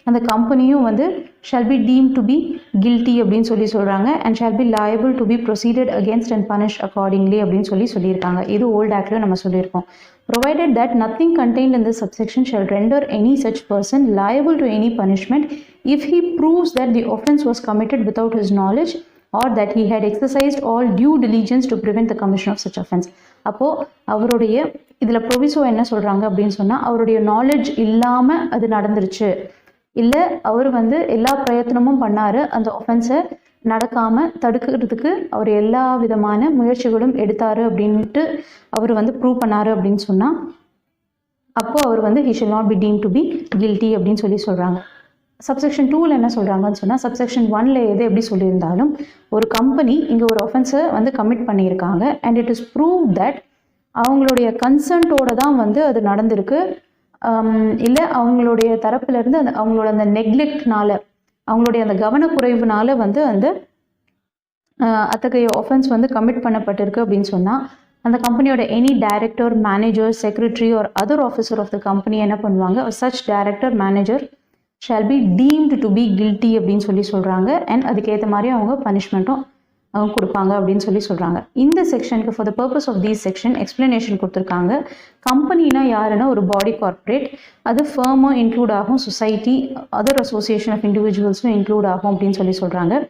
அந்த கம்பெனியும் வந்து shall be team to be guilty அப்படின்னு சொல்கிறாங்க. And shall be liable to be proceeded against and punished accordingly அப்படின்னு சொல்லியிருக்காங்க. இது ஓல்ட் ஆக்டில் நம்ம சொல்லியிருக்கோம். provided that nothing contained in this subsection shall render any such person liable to any punishment if he proves that the offence was committed without his knowledge or that he had exercised all due diligence to prevent the commission of such offence. அப்போது அவருடைய இதில் proviso என்ன சொல்கிறாங்க அப்படின்னு சொன்னால் அவருடைய knowledge இல்லாமல் அது நடந்துருச்சு, இல்லை அவர் வந்து எல்லா பிரயத்தனமும் பண்ணார் அந்த ஒஃபென்ஸை நடக்காமல் தடுக்கிறதுக்கு அவர் எல்லா விதமான முயற்சிகளும் எடுத்தார் அப்படின்ட்டு அவர் வந்து ப்ரூவ் பண்ணார் அப்படின்னு சொன்னால் அப்போது அவர் வந்து he shall not be deemed to be guilty அப்படின்னு சொல்கிறாங்க. சப்செக்ஷன் 2ல் என்ன சொல்கிறாங்கன்னு சொன்னால், சப்செக்ஷன் 1ல் எது எப்படி சொல்லியிருந்தாலும் ஒரு கம்பெனி இங்கே ஒரு ஒஃபென்ஸை வந்து கமிட் பண்ணியிருக்காங்க and it is prove that அவங்களுடைய கன்சென்ட்டோடு தான் வந்து அது நடந்திருக்கு, இல்லை அவங்களுடைய தரப்புலேருந்து அவங்களோட அந்த நெக்லெக்ட்னால, அவங்களுடைய அந்த கவனக்குறைவுனால வந்து அந்த அத்தகைய ஒஃபென்ஸ் வந்து கமிட் பண்ணப்பட்டிருக்கு அப்படின்னு சொன்னால், அந்த கம்பெனியோட any director, manager, secretary or other officer of the company என்ன பண்ணுவாங்க, such director, manager shall be deemed to be guilty அப்படின்னு சொல்கிறாங்க. அண்ட் அதுக்கேற்ற மாதிரி அவங்க பனிஷ்மெண்ட்டும் அவங்க கொடுப்பாங்க அப்படின்னு சொல்கிறாங்க. இந்த செக்ஷனுக்கு for the purpose of these section explanation கொடுத்துருக்காங்க. கம்பெனினா யாருன்னா ஒரு பாடி கார்ப்பரேட், அது ஃபர்மும் இன்க்ளூட் ஆகும், சொசைட்டி, அதர் அசோசியேஷன் ஆஃப் இண்டிவிஜுவல்ஸும் இன்க்ளூட் ஆகும் அப்படின்னு சொல்கிறாங்க.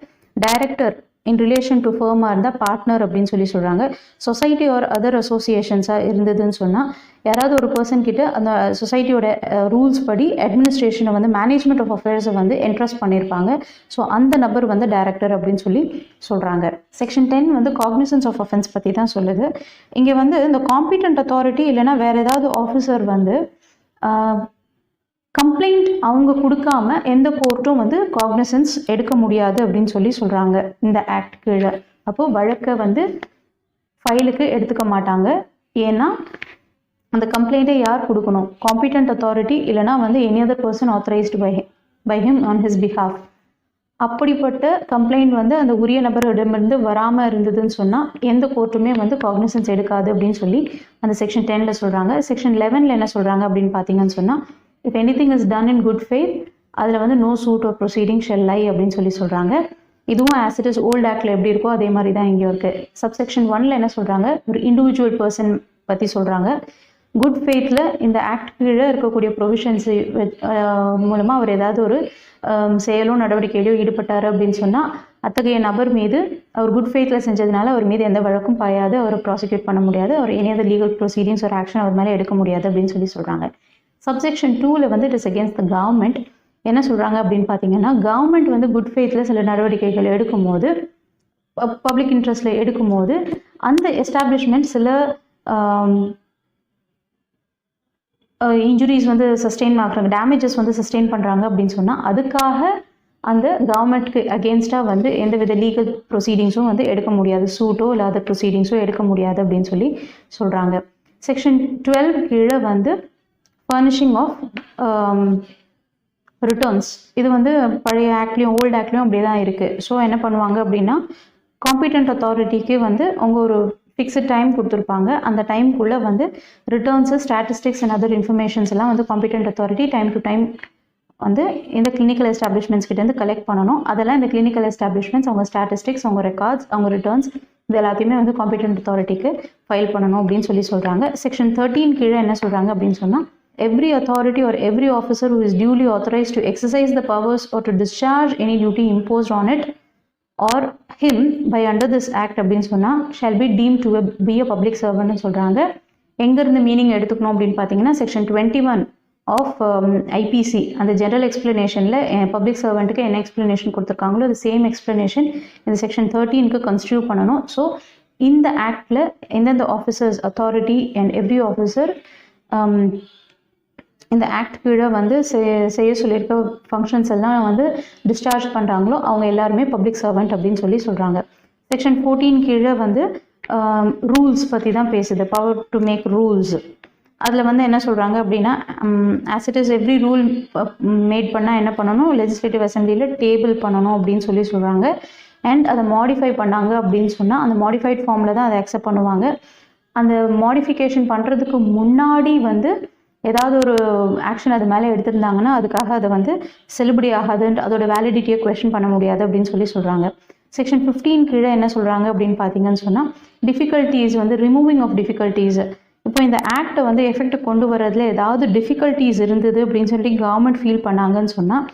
டைரக்டர் இன் ரிலேஷன் டு ஃபர்மாக இருந்தால் பார்ட்னர் அப்படின்னு சொல்கிறாங்க. சொசைட்டி ஆர் அதர் அசோசியேஷன்ஸாக இருந்ததுன்னு சொன்னால் யாராவது ஒரு பர்சன் கிட்ட அந்த சொசைட்டியோட ரூல்ஸ் படி அட்மினிஸ்ட்ரேஷனை வந்து மேனேஜ்மெண்ட் ஆஃப் அஃபேர்ஸை வந்து என்ட்ரஸ்ட் பண்ணியிருப்பாங்க. ஸோ அந்த நபர் வந்து டைரக்டர் அப்படின்னு சொல்கிறாங்க. செக்ஷன் 10 வந்து காக்னிசன்ஸ் ஆஃப் அஃபென்ஸ் பற்றி தான் சொல்லுது. இங்கே வந்து இந்த காம்பிட்டன்ட் அத்தாரிட்டி இல்லைனா வேறு ஏதாவது ஆஃபீஸர் வந்து கம்ப்ளைண்ட் அவங்க கொடுக்காம எந்த கோர்ட்டும் வந்து காக்னிசன்ஸ் எடுக்க முடியாது அப்படின்னு சொல்கிறாங்க இந்த ஆக்ட் கீழே. அப்போது வழக்கை வந்து ஃபைலுக்கு எடுத்துக்க மாட்டாங்க. ஏன்னா அந்த கம்ப்ளைண்ட்டை யார் கொடுக்கணும், காம்பிட்டன்ட் அத்தாரிட்டி இல்லைனா வந்து any other person authorised by him on his behalf. அப்படிப்பட்ட கம்ப்ளைண்ட் வந்து அந்த உரிய நபரிடமிருந்து வராமல் இருந்ததுன்னு சொன்னால் எந்த கோர்ட்டுமே வந்து காக்னிசன்ஸ் எடுக்காது அப்படின்னு அந்த செக்ஷன் 10ல் சொல்கிறாங்க. செக்ஷன் 11ல் என்ன சொல்கிறாங்க அப்படின்னு பார்த்தீங்கன்னு சொன்னால், if anything is done in good faith, அதில் வந்து no suit or proceeding shall lie அப்படின்னு சொல்கிறாங்க. இதுவும் as it is old actல எப்படி இருக்கோ அதே மாதிரி தான் இங்கே இருக்குது. சப்செக்ஷன் 1ல் என்ன சொல்கிறாங்க, ஒரு இண்டிவிஜுவல் பர்சன் பற்றி சொல்கிறாங்க. குட் ஃபெய்த்தில் இந்த ஆக்ட் கீழே இருக்கக்கூடிய ப்ரொவிஷன்ஸ் மூலமாக அவர் ஏதாவது ஒரு செயலோ நடவடிக்கையிலோ ஈடுபட்டார் அப்படின்னு சொன்னால் அத்தகைய நபர் மீது அவர் குட் ஃபெய்த்தில் செஞ்சதுனால அவர் மீது எந்த வழக்கும் பாயாது, அவரை ப்ராசிக்யூட் பண்ண முடியாது, அவர் எனி அதர் லீகல் ப்ரொசீடிங்ஸ் ஒரு ஆக்ஷன் அவர் மேலே எடுக்க முடியாது அப்படின்னு சொல்கிறாங்க. சப்செக்ஷன் 2ல் வந்து it is against the government. என்ன சொல்கிறாங்க அப்படின்னு பார்த்தீங்கன்னா, கவர்மெண்ட் வந்து குட் ஃபெய்த்தில் சில நடவடிக்கைகள் எடுக்கும்போது, பப்ளிக் இன்ட்ரெஸ்ட்டில் எடுக்கும்போது அந்த எஸ்டாப்ளிஷ்மெண்ட் சில இன்ஜுரிஸ் வந்து சஸ்டெயின் ஆகுறாங்க, டேமேஜஸ் வந்து சஸ்டெயின் பண்ணுறாங்க அப்படின்னு சொன்னால் அதுக்காக அந்த கவர்மெண்ட்க்கு அகேன்ஸ்டாக வந்து எந்தவித லீகல் ப்ரொசீடிங்ஸும் வந்து எடுக்க முடியாது, சூட்டோ இல்லை அதர் ப்ரொசீடிங்ஸோ எடுக்க முடியாது அப்படின்னு சொல்கிறாங்க. செக்ஷன் 12 கீழே வந்து ஃபர்னிஷிங் ஆஃப் ரிட்டர்ன்ஸ், இது வந்து பழைய ஆக்ட்லேயும் ஓல்டு ஆக்ட்லேயும் அப்படி தான் இருக்குது. ஸோ என்ன பண்ணுவாங்க அப்படின்னா, காம்பிட்டன்ட் அத்தாரிட்டிக்கு வந்து அவங்க ஒரு ஃபிக்ஸட் டைம் கொடுத்துருப்பாங்க. அந்த டைமுக்குள்ளே வந்து returns, statistics and other informations எல்லாம் வந்து competent authority time to time வந்து இந்த கிளினிக்கல் எஸ்டாப்ளிஷ்மெண்ட்ஸ் கிட்டேருந்து கலெக்ட் பண்ணணும். அதெல்லாம் இந்த கிளினிக்கல் எஸ்டாப்ளிஷ்மெண்ட்ஸ் அவங்க ஸ்டாட்டிஸ்டிக்ஸ், அவங்க ரெக்கார்ட்ஸ், அவங்க ரிட்டர்ன்ஸ் இது எல்லாத்தையுமே வந்து காம்பிட்டன்ட் அத்தாரிட்டிக்கு ஃபைல் பண்ணணும் அப்படின்னு சொல்கிறாங்க. செக்ஷன் 13 கீழே என்ன சொல்கிறாங்க அப்படின்னு சொன்னால், every authority or every officer who is duly authorized to exercise the powers or to discharge any duty imposed on it or him by under this act அப்படின்னு சொன்னால் shall be deemed to be a public servant சொல்கிறாங்க. எங்கேருந்து meaning எடுத்துக்கணும் அப்படின்னு பார்த்தீங்கன்னா, section 21 of IBC அந்த general எக்ஸ்பிளனேஷனில் public சர்வெண்ட்டுக்கு என்ன explanation கொடுத்துருக்காங்களோ அது சேம் எக்ஸ்பிளனேஷன் இந்த செக்ஷன் 13க்கு கன்ஸ்டியூ பண்ணணும். ஸோ இந்த ஆக்டில் எந்தெந்த officers, authority and every officer இந்த ஆக்ட் கீழே வந்து செய்ய சொல்லியிருக்க ஃபங்க்ஷன்ஸ் எல்லாம் வந்து டிஸ்சார்ஜ் பண்ணுறாங்களோ அவங்க எல்லாருமே பப்ளிக் சர்வெண்ட் அப்படின்னு சொல்கிறாங்க. செக்ஷன் 14 கீழே வந்து ரூல்ஸ் பற்றி தான் பேசுது, பவர் டு மேக் ரூல்ஸ். அதில் வந்து என்ன சொல்கிறாங்க அப்படின்னா, as it is every rule made பண்ணால் என்ன பண்ணணும், லெஜிஸ்லேட்டிவ் அசம்பிளியில் டேபிள் பண்ணணும் அப்படின்னு சொல்கிறாங்க. அண்ட் அதை மாடிஃபை பண்ணாங்க அப்படின்னு சொன்னால் அந்த மாடிஃபைட் ஃபார்மில் தான் அதை அக்செப்ட் பண்ணுவாங்க. அந்த மாடிஃபிகேஷன் பண்ணுறதுக்கு முன்னாடி வந்து ஏதாவது ஒரு ஆக்ஷன் அது மேலே எடுத்திருந்தாங்கன்னா அதுக்காக அதை வந்து செல்லுபடி ஆகாதுன்ட்டு அதோட வேலிடிட்டியை கொஸ்டின் பண்ண முடியாது அப்படின்னு சொல்கிறாங்க. செக்ஷன் 15 கீழே என்ன சொல்கிறாங்க அப்படின்னு பார்த்தீங்கன்னு சொன்னால், டிஃபிகல்ட்டிஸ் வந்து ரிமூவிங் ஆஃப் டிஃபிகல்ட்டிஸ். இப்போ இந்த ஆக்டை வந்து எஃபெக்ட் கொண்டு வரதுல ஏதாவது டிஃபிகல்ட்டிஸ் இருந்தது அப்படின்னு கவர்மெண்ட் ஃபீல் பண்ணாங்கன்னு சொன்னால்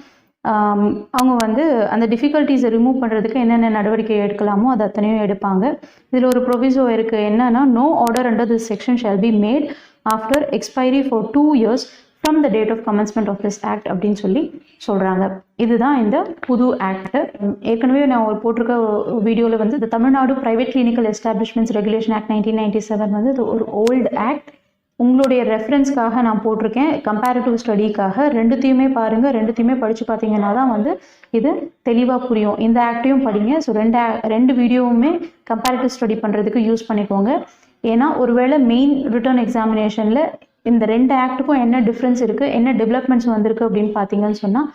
அவங்க வந்து அந்த டிஃபிகல்ட்டிஸை ரிமூவ் பண்ணுறதுக்கு என்னென்ன நடவடிக்கை எடுக்கலாமோ அது அத்தனையும் எடுப்பாங்க. இதில் ஒரு ப்ரொவிசோ இருக்குது, என்னன்னா, no order under this section shall be made after expiry for 2 years from the date of commencement of this act அப்படின்னு சொல்கிறாங்க. இதுதான் இந்த புது ஆக்ட். ஏற்கனவே நான் ஒரு போட்டிருக்க வீடியோவில் வந்து இந்த Tamil Nadu private clinical establishments regulation act 1997 வந்து இது ஒரு ஓல்டு ஆக்ட். உங்களுடைய ரெஃபரன்ஸ்க்காக நான் போட்டிருக்கேன், கம்பேரிட்டிவ் ஸ்டடிக்காக. ரெண்டுத்தையுமே பாருங்கள், ரெண்டுத்தையுமே படித்து பார்த்தீங்கன்னா தான் வந்து இது தெளிவாக புரியும். இந்த ஆக்டையும் படிங்க. ஸோ ரெண்டு வீடியோவுமே கம்பேரிட்டிவ் ஸ்டடி பண்ணுறதுக்கு யூஸ் பண்ணிக்கோங்க. ஏன்னா ஒருவேளை மெயின் ரிட்டன் எக்ஸாமினேஷனில் இந்த 2 ஆக்ட்டுக்கும் என்ன டிஃப்ரென்ஸ் இருக்குது, என்ன டெவலப்மெண்ட்ஸ் வந்திருக்கு அப்படின்னு பார்த்தீங்கன்னு சொன்னால்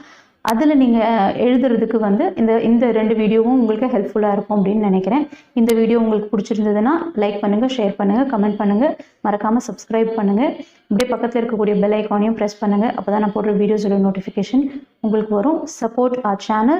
அதில் நீங்கள் எழுதுறதுக்கு வந்து இந்த 2 வீடியோவும் உங்களுக்கு ஹெல்ப்ஃபுல்லாக இருக்கும் அப்படின்னு நினைக்கிறேன். இந்த வீடியோ உங்களுக்கு பிடிச்சிருந்ததுன்னா லைக் பண்ணுங்கள், ஷேர் பண்ணுங்கள், கமெண்ட் பண்ணுங்கள், மறக்காமல் சப்ஸ்கிரைப் பண்ணுங்கள். இப்படியே பக்கத்தில் இருக்கக்கூடிய பெல் ஐக்கானையும் ப்ரெஸ் பண்ணுங்கள். அப்போ தான் நான் போடுற வீடியோஸோட நோட்டிஃபிகேஷன் உங்களுக்கு வரும். Support R channel.